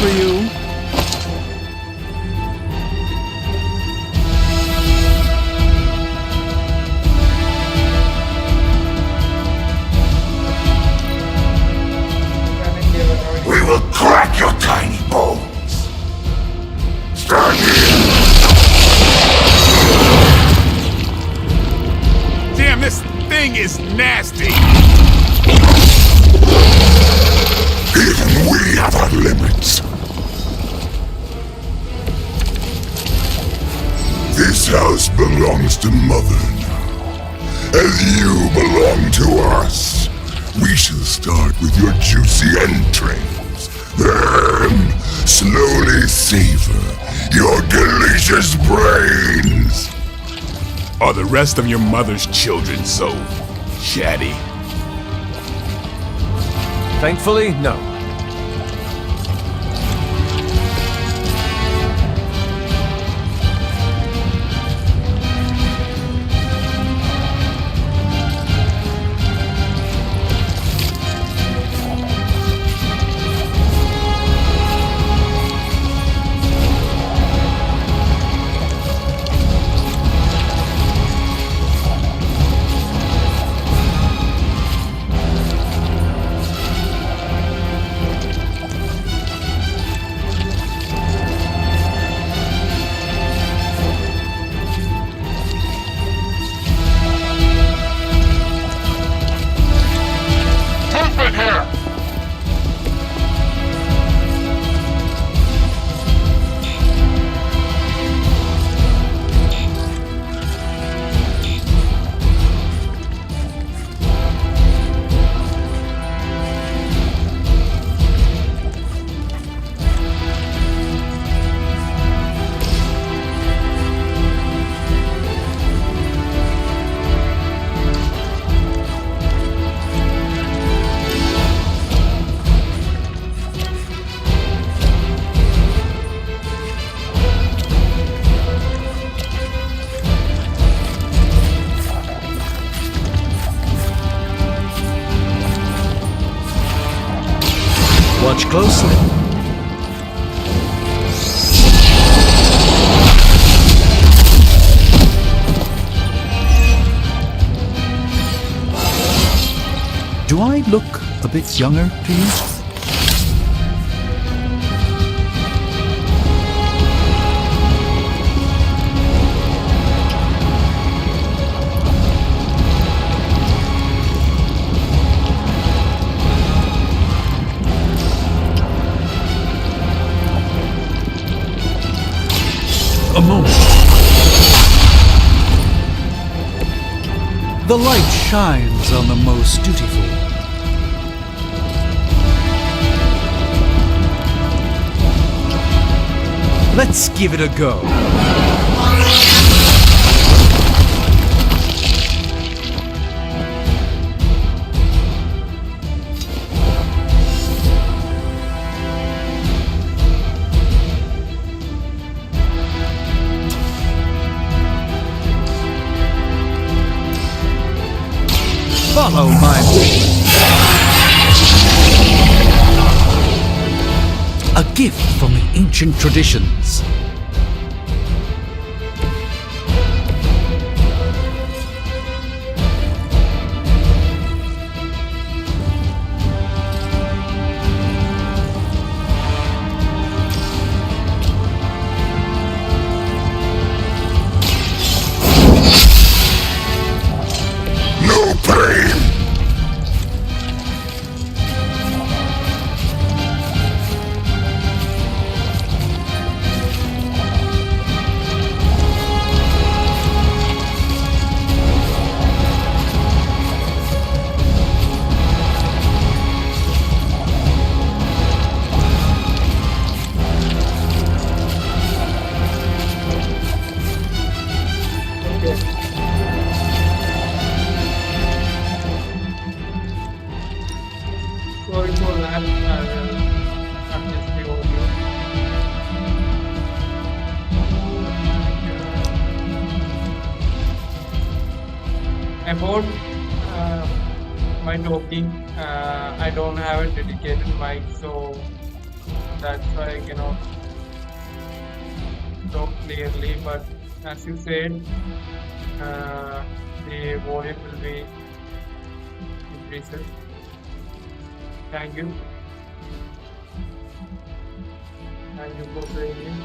For you. We will crack your tiny bones. Stand here. Damn, this thing is nasty. Even we have our limits. This house belongs to Mother now, as you belong to us. We shall start with your juicy entrails, then slowly savor your delicious brains. Are the rest of your mother's children so chatty? Thankfully, no. Watch closely. Do I look a bit younger to you? A moment. The light shines on the most dutiful. Let's give it a go. Follow my lead. A gift from the ancient traditions. No pain! Sorry for that. I will adjust the audio. About my talking, I don't have a dedicated mic, so that's why I cannot talk clearly. But as you said, the volume will be increased. Thank you. Thank you for playing.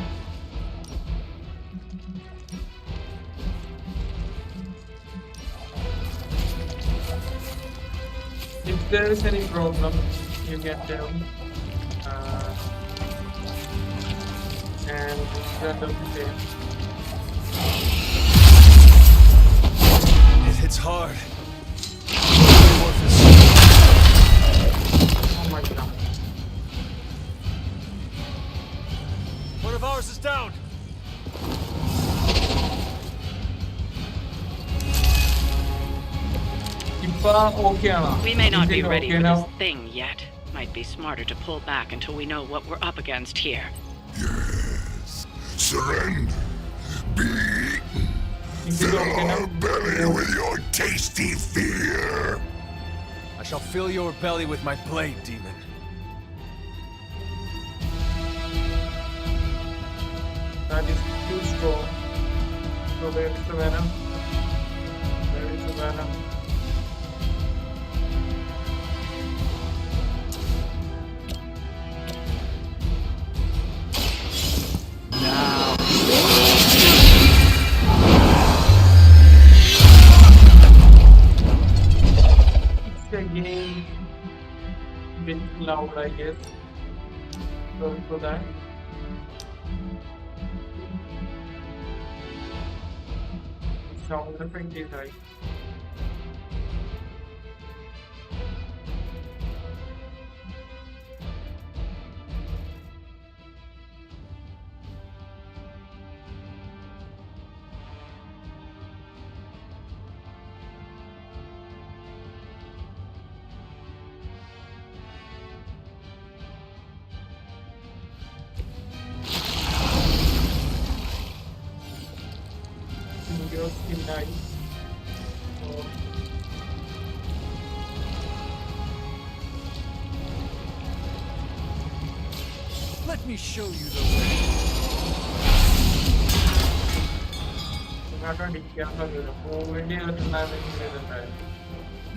If there is any problem, you can tell. And instead of the It hits hard. oh my god. One of ours is down. We may not be ready for now. this thing yet. Might be smarter to pull back until we know what we're up against here. Yes. Surrender. Be eaten. Is it Fill okay now? our belly with your tasty fear. I shall fill your belly with my blade, demon. That is too strong. So where is the venom? Where is the venom? Now. It's again a bit loud, I guess. Sorry for that. Sound effect is high. Your skin nice. So, me show you the way.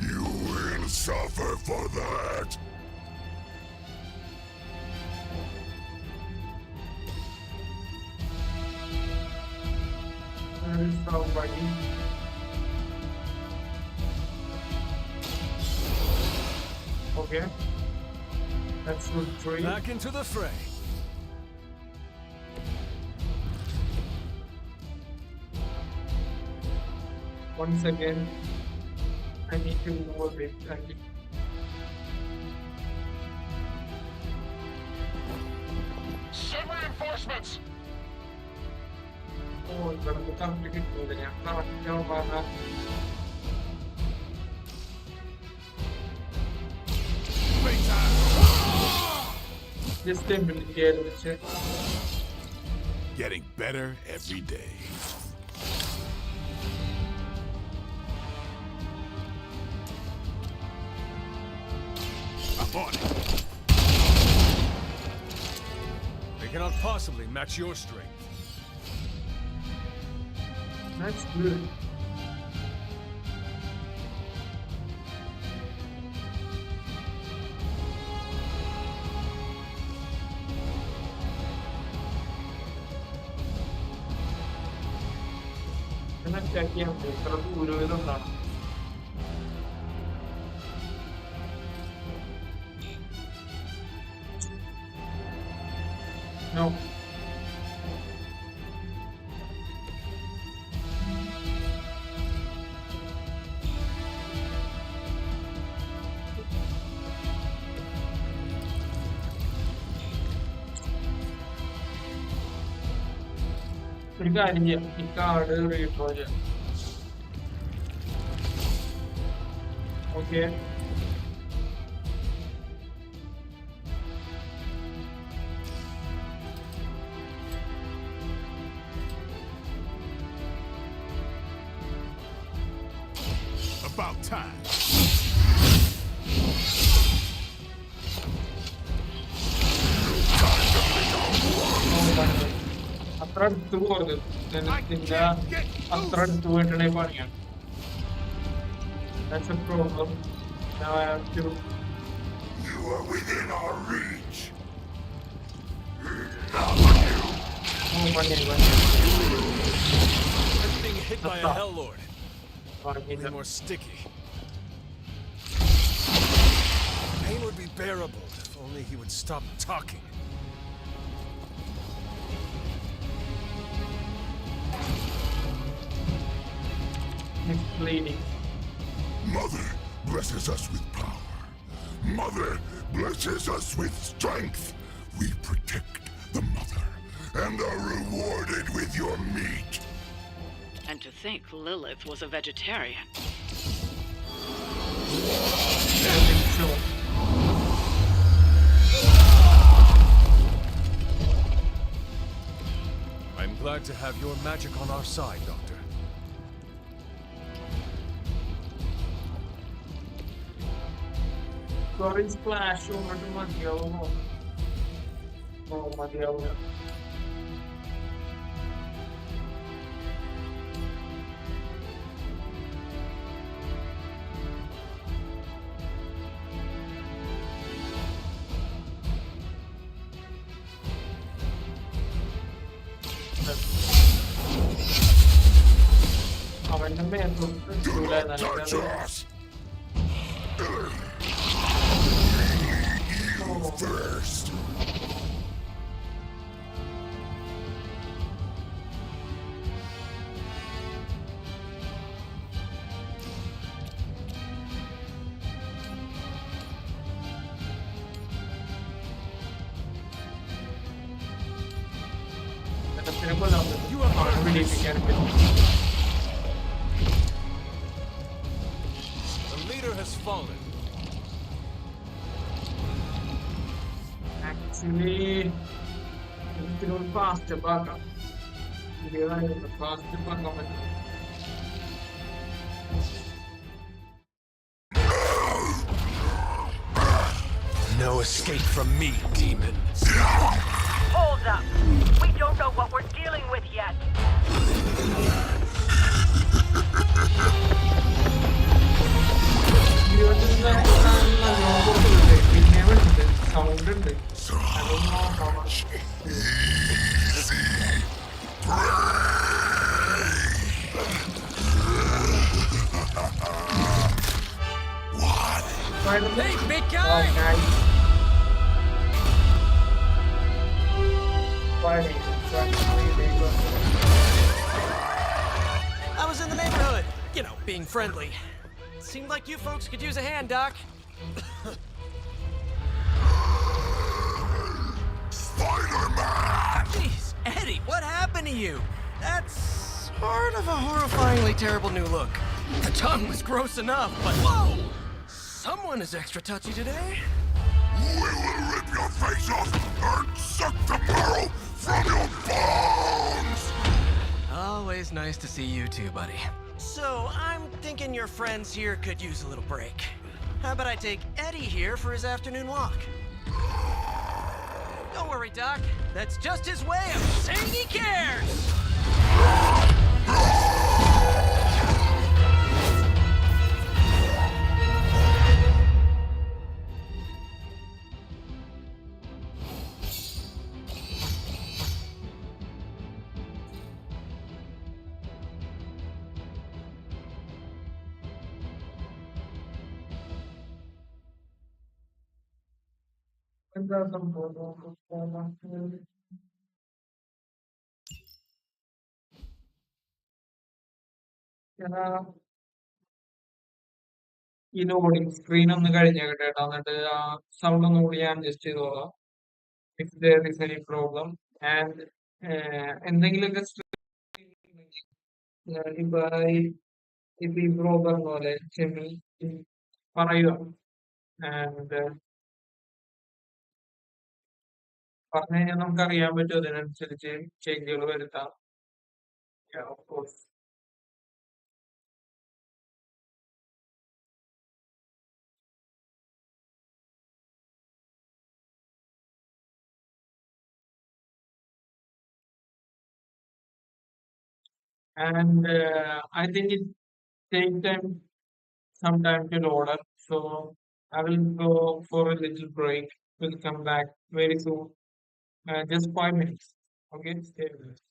You will suffer for that. Okay. That's good. 3. Back into the fray. Once again, I need to move a bit. Send reinforcements! Oh, ഇവിടെ complete ചെയ്തു ഞാൻ correct പറഞ്ഞ just a minute here, check. Getting better every day. I'm on it. They cannot possibly match your strength. That's good. Check ചെയ്യാൻ എത്ര ദൂരം ഉണ്ടാണ് No. ഒരു കാര്യം ചെയ്യാം ഈ കാർഡ് റീഡ്രോ ചെയ്യാം ഓക്കെ About time. അത്ര അടുത്ത് പോകരുത് ജനത്തിന്റെ അത്ര അടുത്ത് പോയിട്ടുണ്ടെ പണിയാണ് That's a problem. Now I have to. You are within our reach. Oh, money. That's being hit by a Hell Lord. Only more sticky. Pain would be bearable if only he would stop talking. He's bleeding. Mother blesses us with power. Mother blesses us with strength. We protect the mother and are rewarded with your meat. And to think Lilith was a vegetarian. I'm glad to have your magic on our side, Doctor. Sorry, splash over to Madiao. Oh, Madiao. അവന്റെ മേത്തും First. You are really The leader has fallen. Actually, it's a faster bugger. We are in the faster bugger. No escape from me, demon. Hold up. We don't know what we're dealing with yet. Hey, big guy! I was in the neighborhood. You know, being friendly. Seemed like you folks could use a hand, Doc. Spider-Man! Jeez, Eddie, what happened to you? That's sort of a horrifyingly terrible new look. The tongue was gross enough, but whoa! Someone is extra touchy today. We will rip your face off and suck the marrow from your bones! Always nice to see you too, buddy. So, I'm thinking your friends here could use a little break. How about I take Eddie here for his afternoon walk? Don't worry, Doc. That's just his way of saying he cares! ഈ loading screen ഒന്ന് കഴിഞ്ഞേക്കട്ടെ കേട്ടോ. എന്നിട്ട് ആ sound ഒന്ന് കൂടി ഞാൻ adjust ചെയ്തോളാം. If there is any problem and എന്തെങ്കിലുമൊക്കെ ഇപ്പൊ ഈ ബ്രോ പറഞ്ഞ പോലെ ചെമ്മി പറയുക. ആൻഡ് പറഞ്ഞു കഴിഞ്ഞാൽ നമുക്ക് അറിയാൻ പറ്റും, അതിനനുസരിച്ച് ചേഞ്ചുകൾ വരുത്താം. Of course. And I think it takes some time to load up. So I will go for a little break. We'll come back very soon. Just 5 minutes. Okay, stay with us.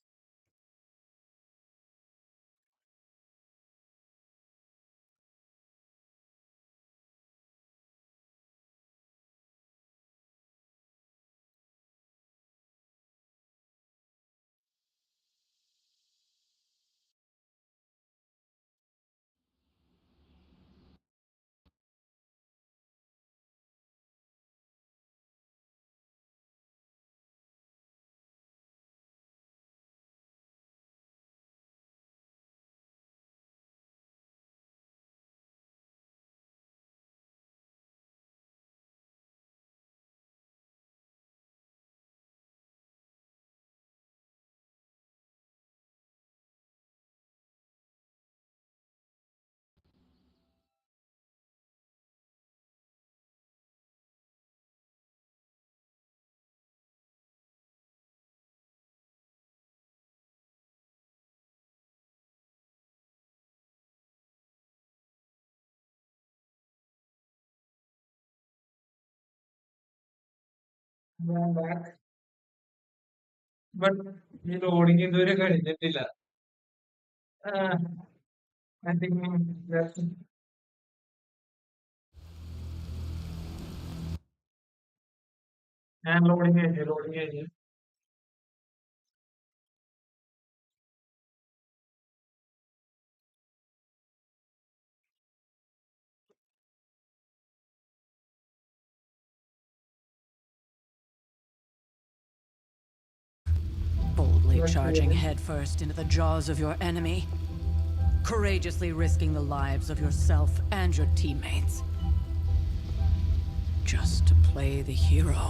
I'm back. But ഈ loading ഇതുവരെ കഴിഞ്ഞിട്ടില്ല. I think that's and loading കഴിഞ്ഞു. Boldly charging headfirst into the jaws of your enemy. Courageously risking the lives of yourself and your teammates. Just to play the hero.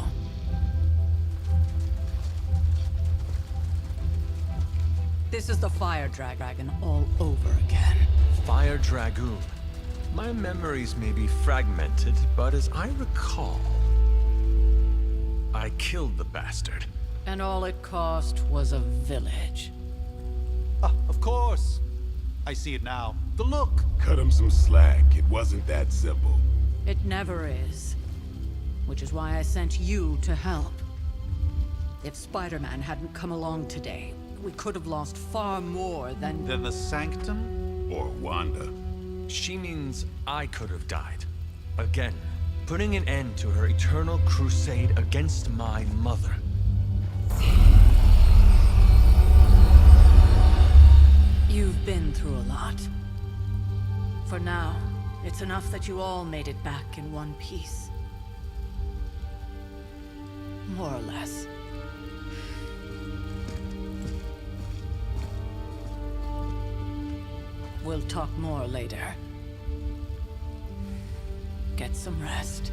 This is the Fire Dragon all over again. Fire Dragoon. My memories may be fragmented, but as I recall, I killed the bastard. And all it cost was a village. Ah, of course. I see it now. The look. Cut him some slack. It wasn't that simple. It never is. Which is why I sent you to help. If Spider-Man hadn't come along today, we could have lost far more than... Then the Sanctum? Or Wanda. She means I could have died. Again, putting an end to her eternal crusade against my mother. You've been through a lot. For now, it's enough that you all made it back in one piece. More or less. We'll talk more later. Get some rest.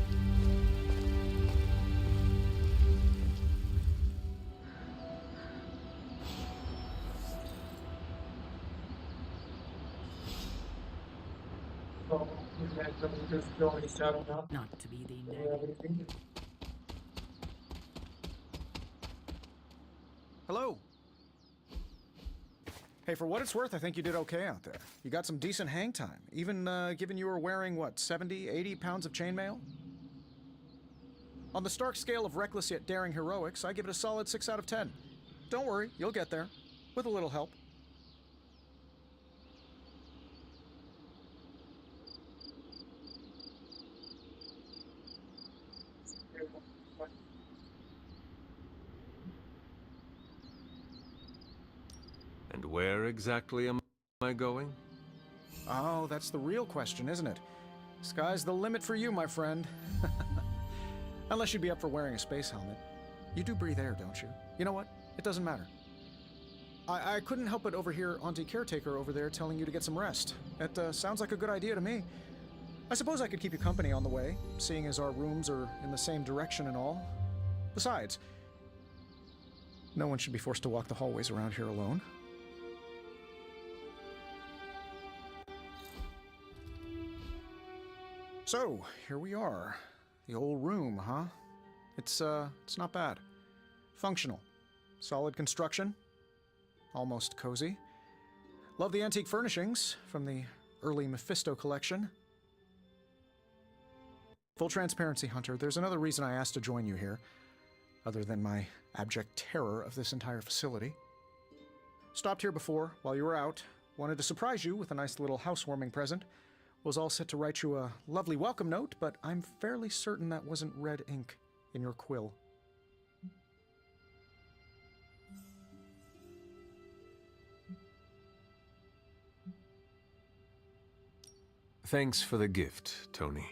So, just going shutting up. Not to be the negative. Hello. Hey, for what it's worth, I think you did okay out there. You got some decent hang time, even given you were wearing, what, 70, 80 pounds of chainmail? On the Stark scale of reckless yet daring heroics, I give it a solid 6 out of 10. Don't worry, you'll get there, with a little help. And where exactly am I going? Oh, that's the real question, isn't it? Sky's the limit for you, my friend. Unless you'd be up for wearing a space helmet. You do breathe air, don't you? You know what? It doesn't matter. I couldn't help but overhear Auntie Caretaker over there telling you to get some rest. That sounds like a good idea to me. I suppose I could keep you company on the way, seeing as our rooms are in the same direction and all. Besides, no one should be forced to walk the hallways around here alone. So, here we are. The old room, huh? It's not bad. Functional. Solid construction. Almost cozy. Love the antique furnishings from the early Mephisto collection. Full transparency, Hunter, there's another reason I asked to join you here, other than my abject terror of this entire facility. Stopped here before, while you were out. Wanted to surprise you with a nice little housewarming present. Was all set to write you a lovely welcome note, but I'm fairly certain that wasn't red ink in your quill. Thanks for the gift, Tony.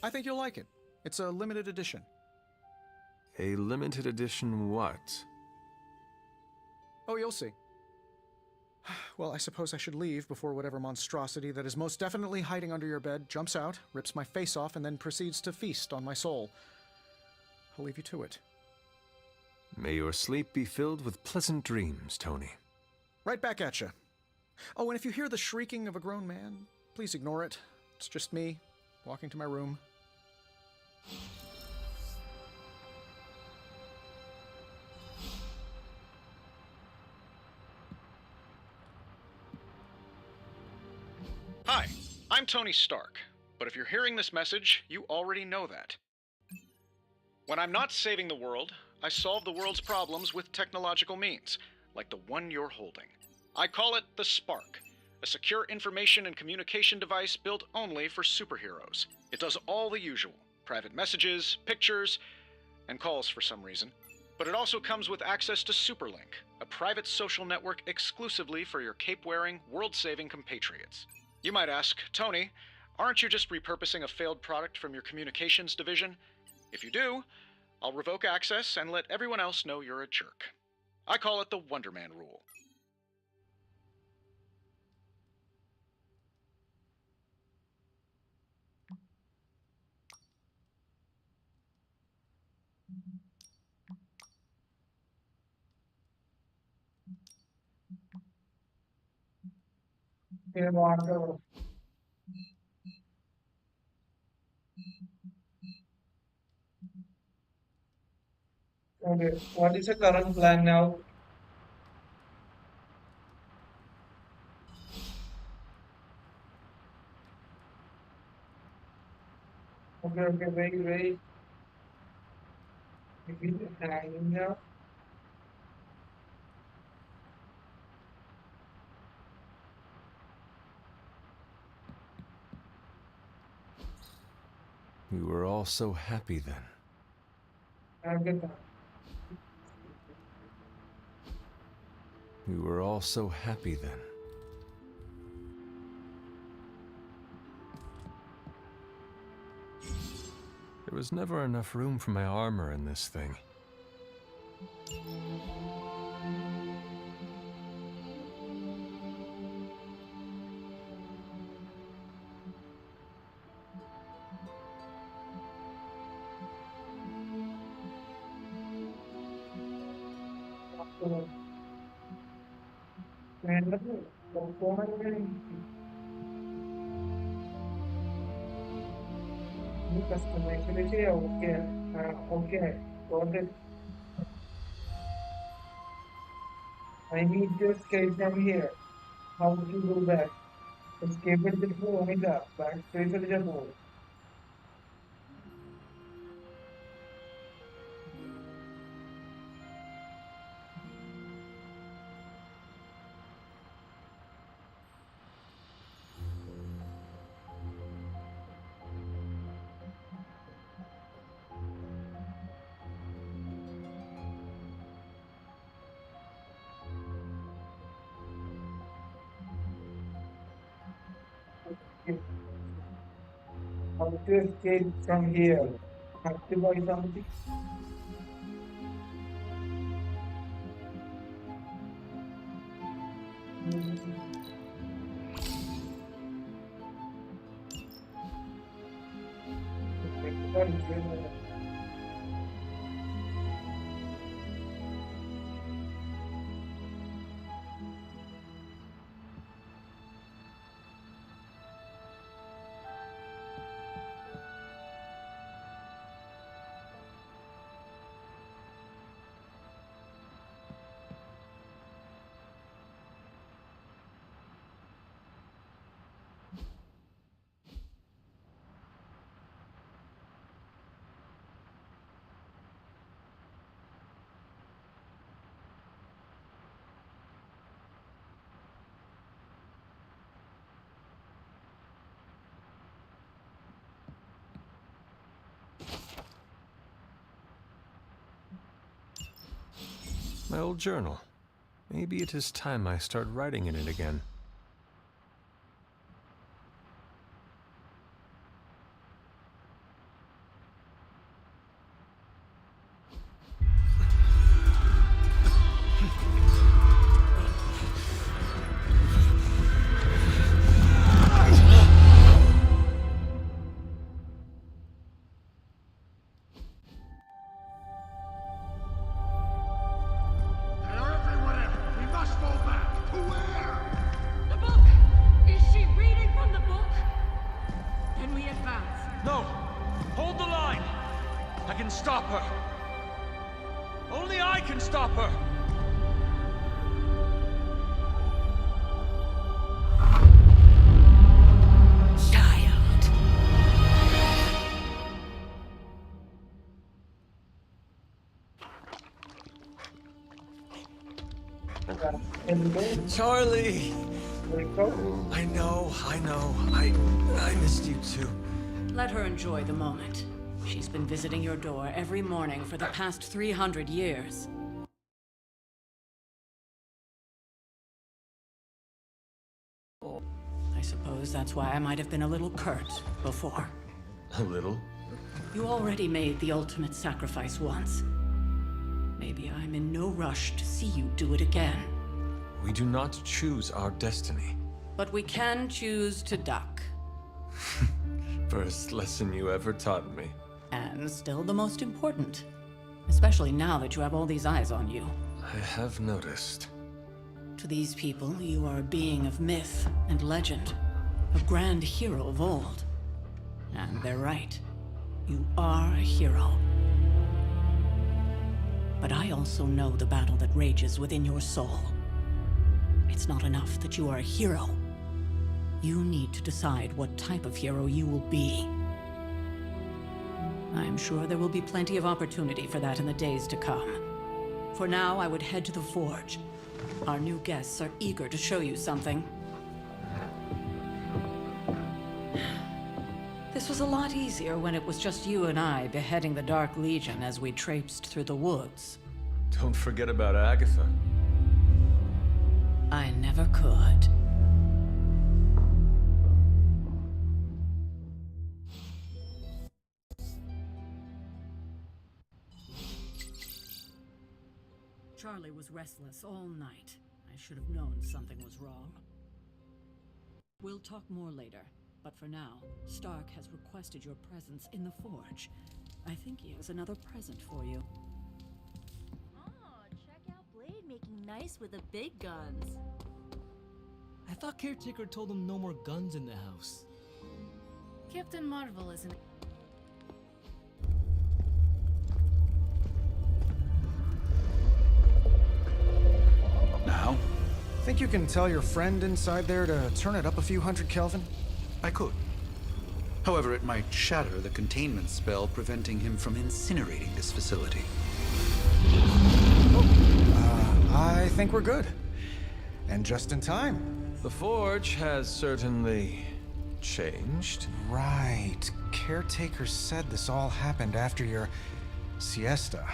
I think you'll like it. It's a limited edition. A limited edition what? Oh, you'll see. Well, I suppose I should leave before whatever monstrosity that is most definitely hiding under your bed jumps out, rips my face off, and then proceeds to feast on my soul. I'll leave you to it. May your sleep be filled with pleasant dreams, Tony. Right back at you. Oh, and if you hear the shrieking of a grown man, please ignore it. It's just me, walking to my room. Hi, I'm Tony Stark, but if you're hearing this message, you already know that. When I'm not saving the world, I solve the world's problems with technological means, like the one you're holding. I call it the Spark, a secure information and communication device built only for superheroes. It does all the usual, private messages, pictures, and calls for some reason. But it also comes with access to Superlink, a private social network exclusively for your cape-wearing, world-saving compatriots. You might ask, Tony, aren't you just repurposing a failed product from your communications division? If you do, I'll revoke access and let everyone else know you're a jerk. I call it the Wonder Man rule. Here, water. Okay, what is the current plan now? Okay, okay, wait. Maybe hanging now. We were all so happy then. Agatha. We were all so happy then. There was never enough room for my armor in this thing. Customization, okay. Okay, got it. I need to escape from here. How to do that? Escape it before Omega. Backspace it just move. How to escape from here? Have to buy something. My old journal. Maybe it is time I start writing in it again. Charlie! I know. I missed you too. Let her enjoy the moment. She's been visiting your door every morning for the past 300 years. I suppose that's why I might have been a little curt before. A little? You already made the ultimate sacrifice once. Maybe I'm in no rush to see you do it again. We do not choose our destiny. But we can choose to duck. First lesson you ever taught me. And still the most important. Especially now that you have all these eyes on you. I have noticed. To these people, you are a being of myth and legend. A grand hero of old. And they're right. You are a hero. But I also know the battle that rages within your soul. It's not enough that you are a hero. You need to decide what type of hero you will be. I'm sure there will be plenty of opportunity for that in the days to come. For now, I would head to the Forge. Our new guests are eager to show you something. This was a lot easier when it was just you and I beheading the Dark Legion as we traipsed through the woods. Don't forget about Agatha. I never could. Charlie was restless all night. I should have known something was wrong. We'll talk more later, but for now, Stark has requested your presence in the Forge. I think he has another present for you. Oh, check out Blade making nice with the big guns. I thought Caretaker told him no more guns in the house. Captain Marvel isn't. Now? Think you can tell your friend inside there to turn it up a few hundred Kelvin? I could. However, it might shatter the containment spell preventing him from incinerating this facility. I think we're good. And just in time. The Forge has certainly changed. Right. Caretaker said this all happened after your siesta.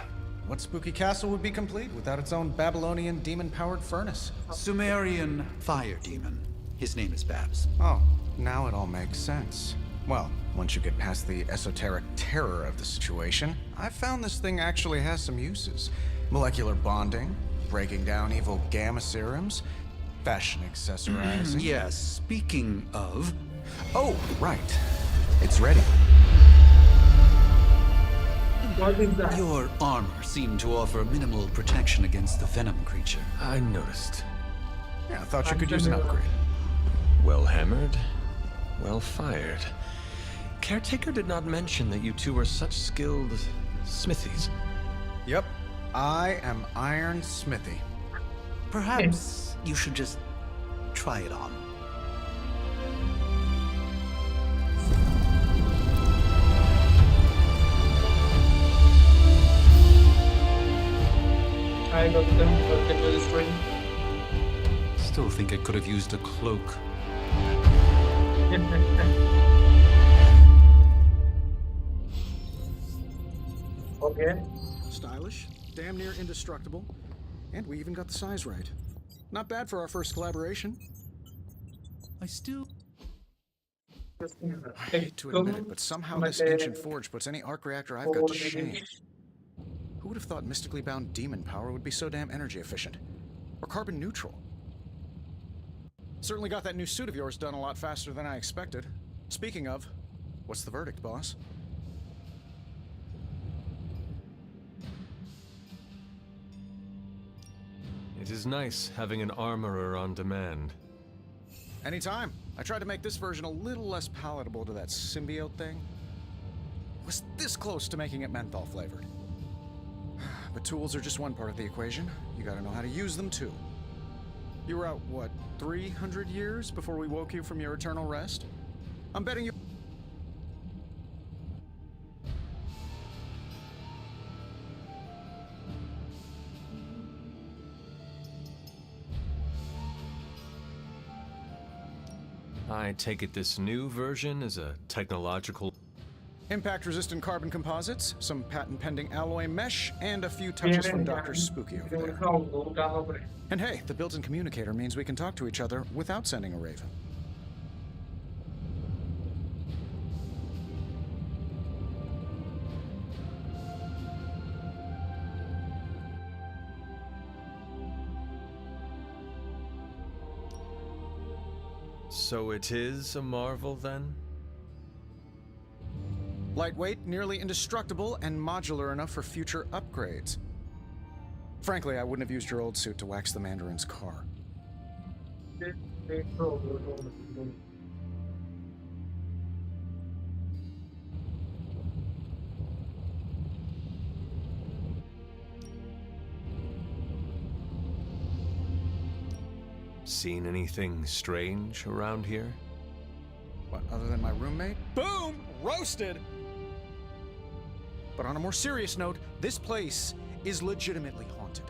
What spooky castle would be complete without its own Babylonian demon-powered furnace? Sumerian fire demon. His name is Babs. Oh, now it all makes sense. Well, once you get past the esoteric terror of the situation, I've found this thing actually has some uses. Molecular bonding, breaking down evil gamma serums, fashion accessorizing. Yes, speaking of... Oh, right. It's ready. Your armor seemed to offer minimal protection against the venom creature. I noticed. Yeah, I thought you could use an upgrade. Well hammered, well fired. Caretaker did not mention that you two were such skilled smithies. Yep, I am Iron Smithy. Perhaps you should just try it on. I got them for the stream. Still think it could have used a cloak. Okay. Stylish, damn near indestructible, and we even got the size right. Not bad for our first collaboration. I still... I hate to admit it, but somehow this ancient forge puts any arc reactor I've got to shame. Who would have thought mystically bound demon power would be so damn energy efficient? Or carbon neutral? Certainly got that new suit of yours done a lot faster than I expected. Speaking of, what's the verdict, boss? It is nice having an armorer on demand. Anytime. I tried to make this version a little less palatable to that symbiote thing. Was this close to making it menthol flavored. But tools are just one part of the equation. You gotta know how to use them too. You were out, what, 300 years before we woke you from your eternal rest? I'm betting you... I take it this new version is a technological... Impact-resistant carbon composites, some patent-pending alloy mesh, and a few touches from Dr. Spooky over there. And hey, the built-in communicator means we can talk to each other without sending a raven. So it is a marvel, then? Lightweight, nearly indestructible, and modular enough for future upgrades. Frankly, I wouldn't have used your old suit to wax the Mandarin's car. Seen anything strange around here? What, other than my roommate? Boom! Roasted! But on a more serious note, this place is legitimately haunted.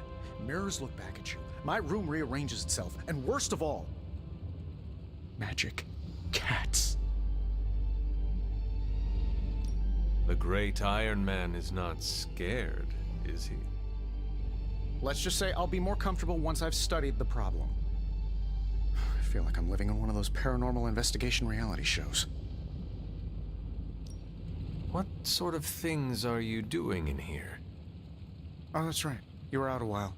Mirrors look back at you. My room rearranges itself. And worst of all, magic cats. The great Iron Man is not scared, is he? Let's just say I'll be more comfortable once I've studied the problem. I feel like I'm living in one of those paranormal investigation reality shows. What sort of things are you doing in here? Oh, that's right. You were out a while.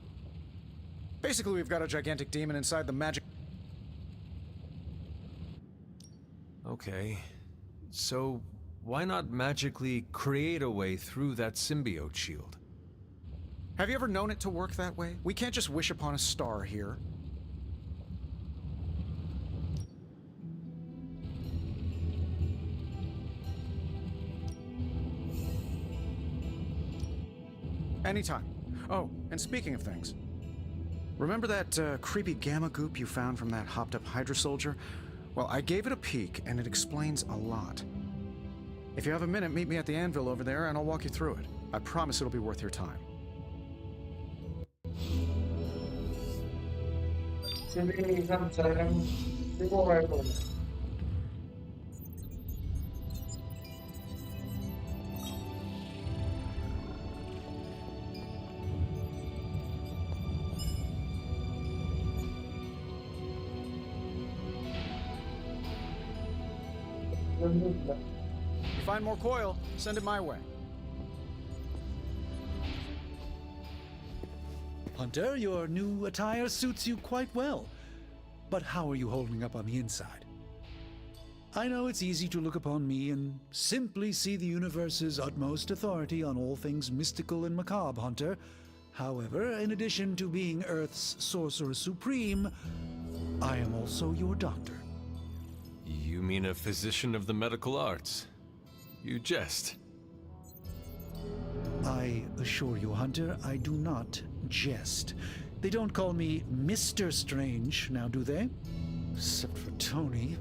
Basically, we've got a gigantic demon inside the magic... Okay. So, why not magically create a way through that symbiote shield? Have you ever known it to work that way? We can't just wish upon a star here. Anytime. Oh, and speaking of things, remember that creepy gamma goop you found from that hopped-up Hydra soldier? Well, I gave it a peek, and it explains a lot. If you have a minute, meet me at the anvil over there, and I'll walk you through it. I promise it'll be worth your time. You find more coil, send it my way. Hunter, your new attire suits you quite well. But how are you holding up on the inside? I know it's easy to look upon me and simply see the universe's utmost authority on all things mystical and macabre, Hunter. However, in addition to being Earth's Sorcerer Supreme, I am also your doctor. You mean a physician of the medical arts? You jest. I assure you, Hunter, I do not jest. They don't call me Mr. Strange, now do they? Except for Tony.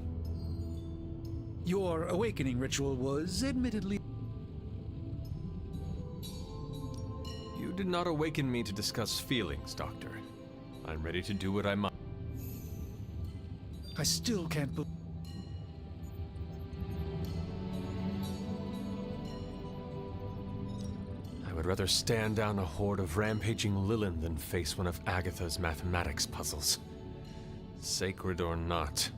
Your awakening ritual was admittedly... You did not awaken me to discuss feelings, Doctor. I'm ready to do what I must. I still can't believe... I would rather stand down a horde of rampaging Lilin than face one of Agatha's mathematics puzzles. Sacred or not,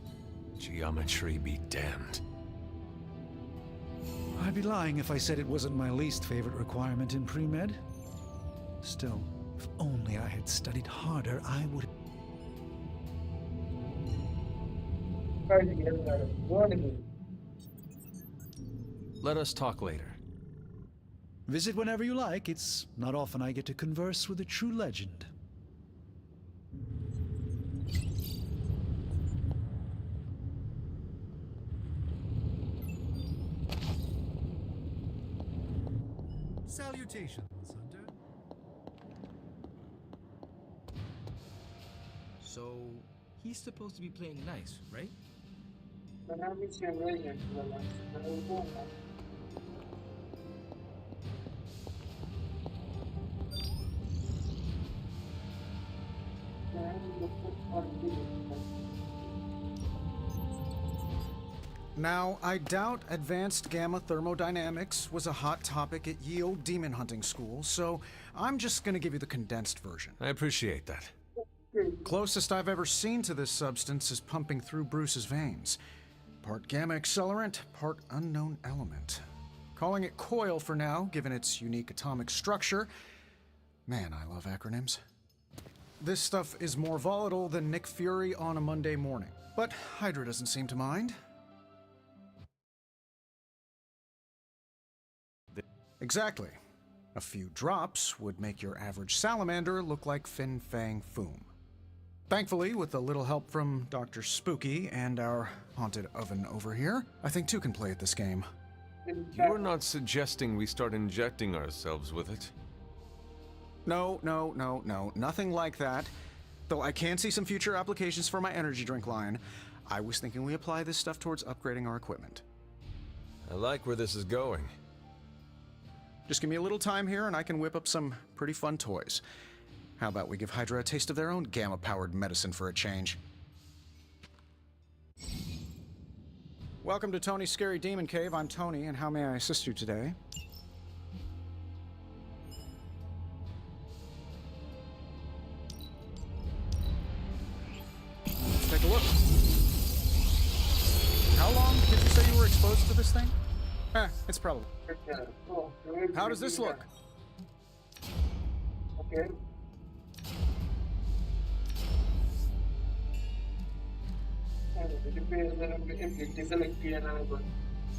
geometry be damned. I'd be lying if I said it wasn't my least favorite requirement in pre-med. Still, if only I had studied harder, I would... Let us talk later. Visit whenever you like. It's not often I get to converse with a true legend. Salutations, Hunter. So, he's supposed to be playing nice, right? Now, I doubt advanced gamma thermodynamics was a hot topic at ye old demon hunting school, so I'm just gonna give you the condensed version. I appreciate that. Closest I've ever seen to this substance is pumping through Bruce's veins. Part gamma accelerant, part unknown element. Calling it coil for now, given its unique atomic structure. Man, I love acronyms. This stuff is more volatile than Nick Fury on a Monday morning. But Hydra doesn't seem to mind. Exactly. A few drops would make your average salamander look like Fin Fang Foom. Thankfully, with a little help from Dr. Spooky and our haunted oven over here, I think two can play at this game. You're not suggesting we start injecting ourselves with it? No, nothing like that. Though I can see some future applications for my energy drink line, I was thinking we apply this stuff towards upgrading our equipment. I like where this is going. Just give me a little time here and I can whip up some pretty fun toys. How about we give Hydra a taste of their own gamma-powered medicine for a change? Welcome to Tony's Scary Demon Cave. I'm Tony, and how may I assist you today? Let's take a look. How long did you say you were exposed to this thing? It's probably... How does this look? Okay. Select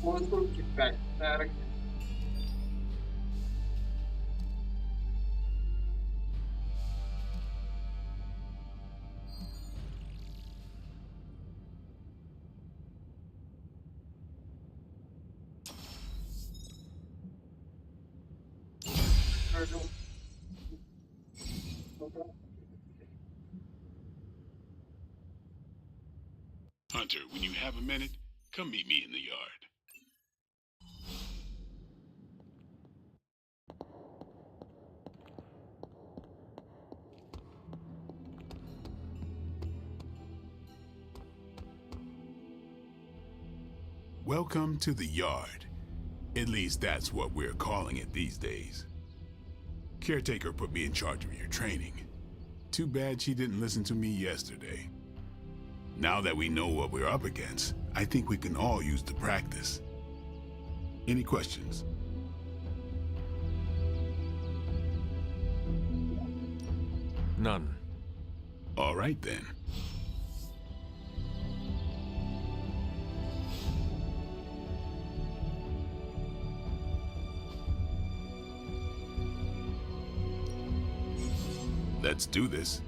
forceful kickback direct. Hunter, when you have a minute, come meet me in the yard. Welcome to the yard. At least that's what we're calling it these days. Caretaker put me in charge of your training. Too bad she didn't listen to me yesterday. Now that we know what we're up against, I think we can all use the practice. Any questions? None. All right then. Let's do this.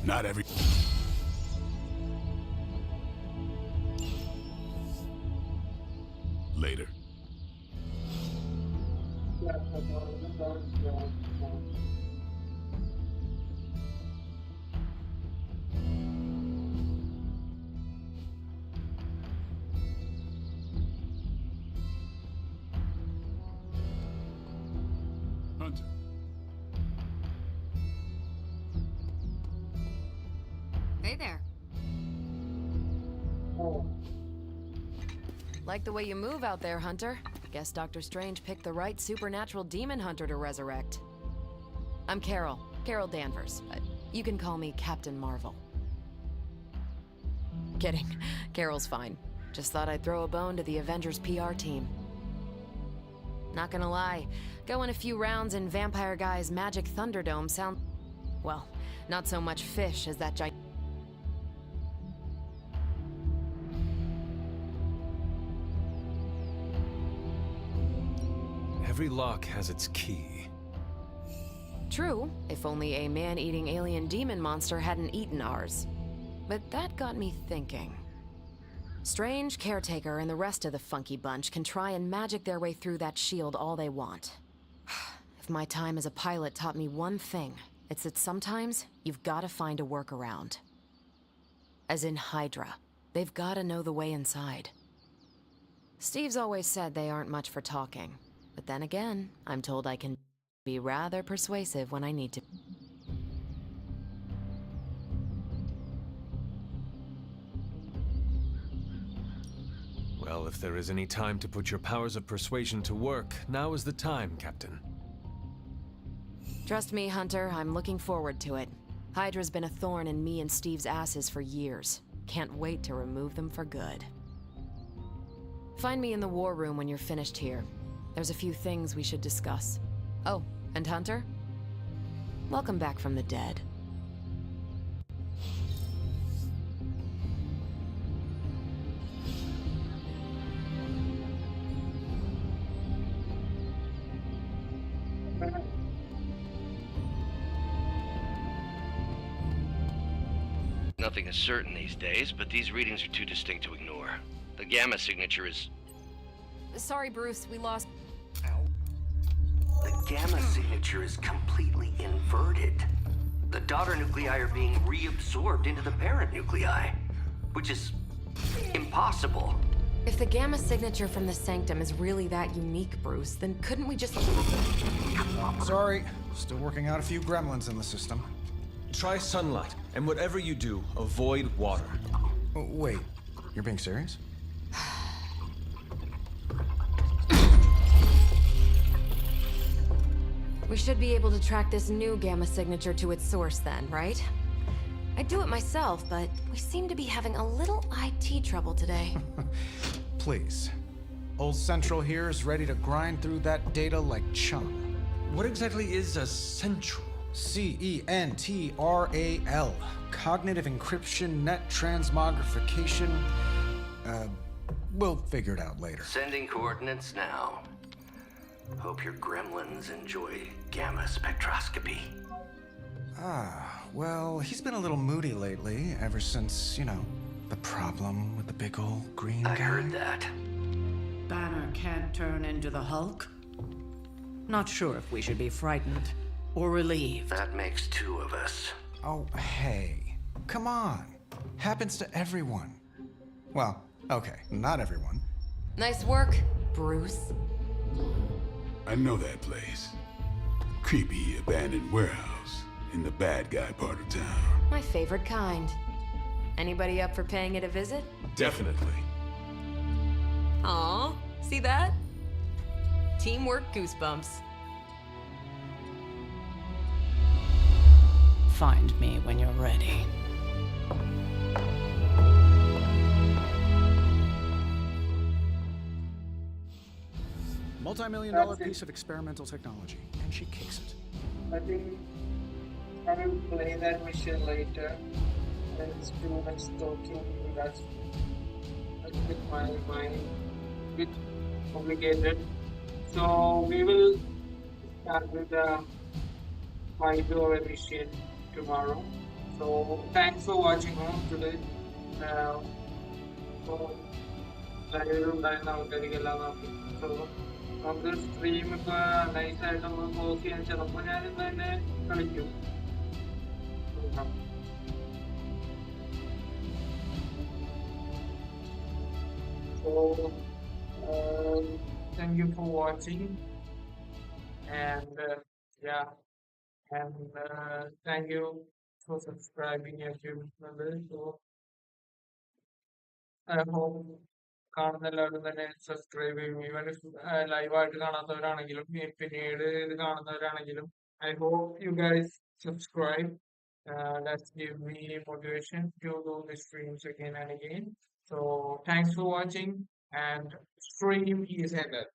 Not every... Later. Hunter. Hey there. Like the way you move out there, Hunter. Guess Dr. Strange picked the right supernatural demon hunter to resurrect. I'm Carol Danvers. You can call me Captain Marvel. Kidding. Carol's fine. Just thought I'd throw a bone to the Avengers PR team. Not gonna lie, going a few rounds in Vampire Guy's Magic Thunderdome sounds... well, not so much fish as that giant... Every lock has its key. True, if only a man-eating alien demon monster hadn't eaten ours. But that got me thinking. Strange, Caretaker, and the rest of the funky bunch can try and magic their way through that shield all they want. If my time as a pilot taught me one thing, it's that sometimes you've gotta find a workaround. As in Hydra. They've gotta know the way inside. Steve's always said they aren't much for talking. But then again, I'm told I can be rather persuasive when I need to. Well, if there is any time to put your powers of persuasion to work, now is the time, Captain. Trust me, Hunter, I'm looking forward to it. Hydra's been a thorn in me and Steve's asses for years. Can't wait to remove them for good. Find me in the war room when you're finished here. There's a few things we should discuss. Oh, and Hunter? Welcome back from the dead. Nothing is certain these days, but these readings are too distinct to ignore. The gamma signature is... Sorry, Bruce, we lost... gamma signature is completely inverted. The daughter nuclei are being reabsorbed into the parent nuclei, which is impossible. If the gamma signature from the sanctum is really that unique, Bruce, then couldn't we just... Sorry, still working out a few gremlins in the system. Try sunlight, and whatever you do, avoid water. Oh, wait, you're being serious? We should be able to track this new gamma signature to its source then, right? I'd do it myself, but we seem to be having a little IT trouble today. Please. Old Central here is ready to grind through that data like chum. What exactly is a central? CENTRAL. Cognitive encryption, net transmogrification. We'll figure it out later. Sending coordinates now. Hope your gremlins enjoy gamma spectroscopy. Well, he's been a little moody lately, ever since, the problem with the big old green guy. I heard that. Banner can't turn into the Hulk? Not sure if we should be frightened or relieved. That makes two of us. Oh, hey. Come on. Happens to everyone. Well, okay, not everyone. Nice work, Bruce. I know that place. Creepy abandoned warehouse in the bad guy part of town. My favorite kind. Anybody up for paying it a visit? Definitely. Aw, see that? Teamwork goosebumps. Find me when you're ready. Multi-million-dollar piece of experimental technology, and she kicks it. I think I will play that mission later. It's too much talking. That's with my mind a bit complicated. So we will start with the 5-hour mission tomorrow. So thanks for watching home today. So നമുക്ക് stream ഇപ്പൊ നൈസായിട്ട് നമ്മൾ close ചെയ്യാൻ ചിലപ്പോൾ ഞാനിന്ന് തന്നെ കളിക്കും. So thank you for watching, and thank you for subscribing YouTube channel. So I hope കാണുന്ന എല്ലാവരും തന്നെ സബ്സ്ക്രൈബ് ചെയ്യും. ഈവൻ ലൈവായിട്ട് കാണാത്തവരാണെങ്കിലും പിന്നീട് ഇത് കാണുന്നവരാണെങ്കിലും I hope you guys subscribe. That's give me motivation to do the streams again and again. So thanks for watching, and stream is ended.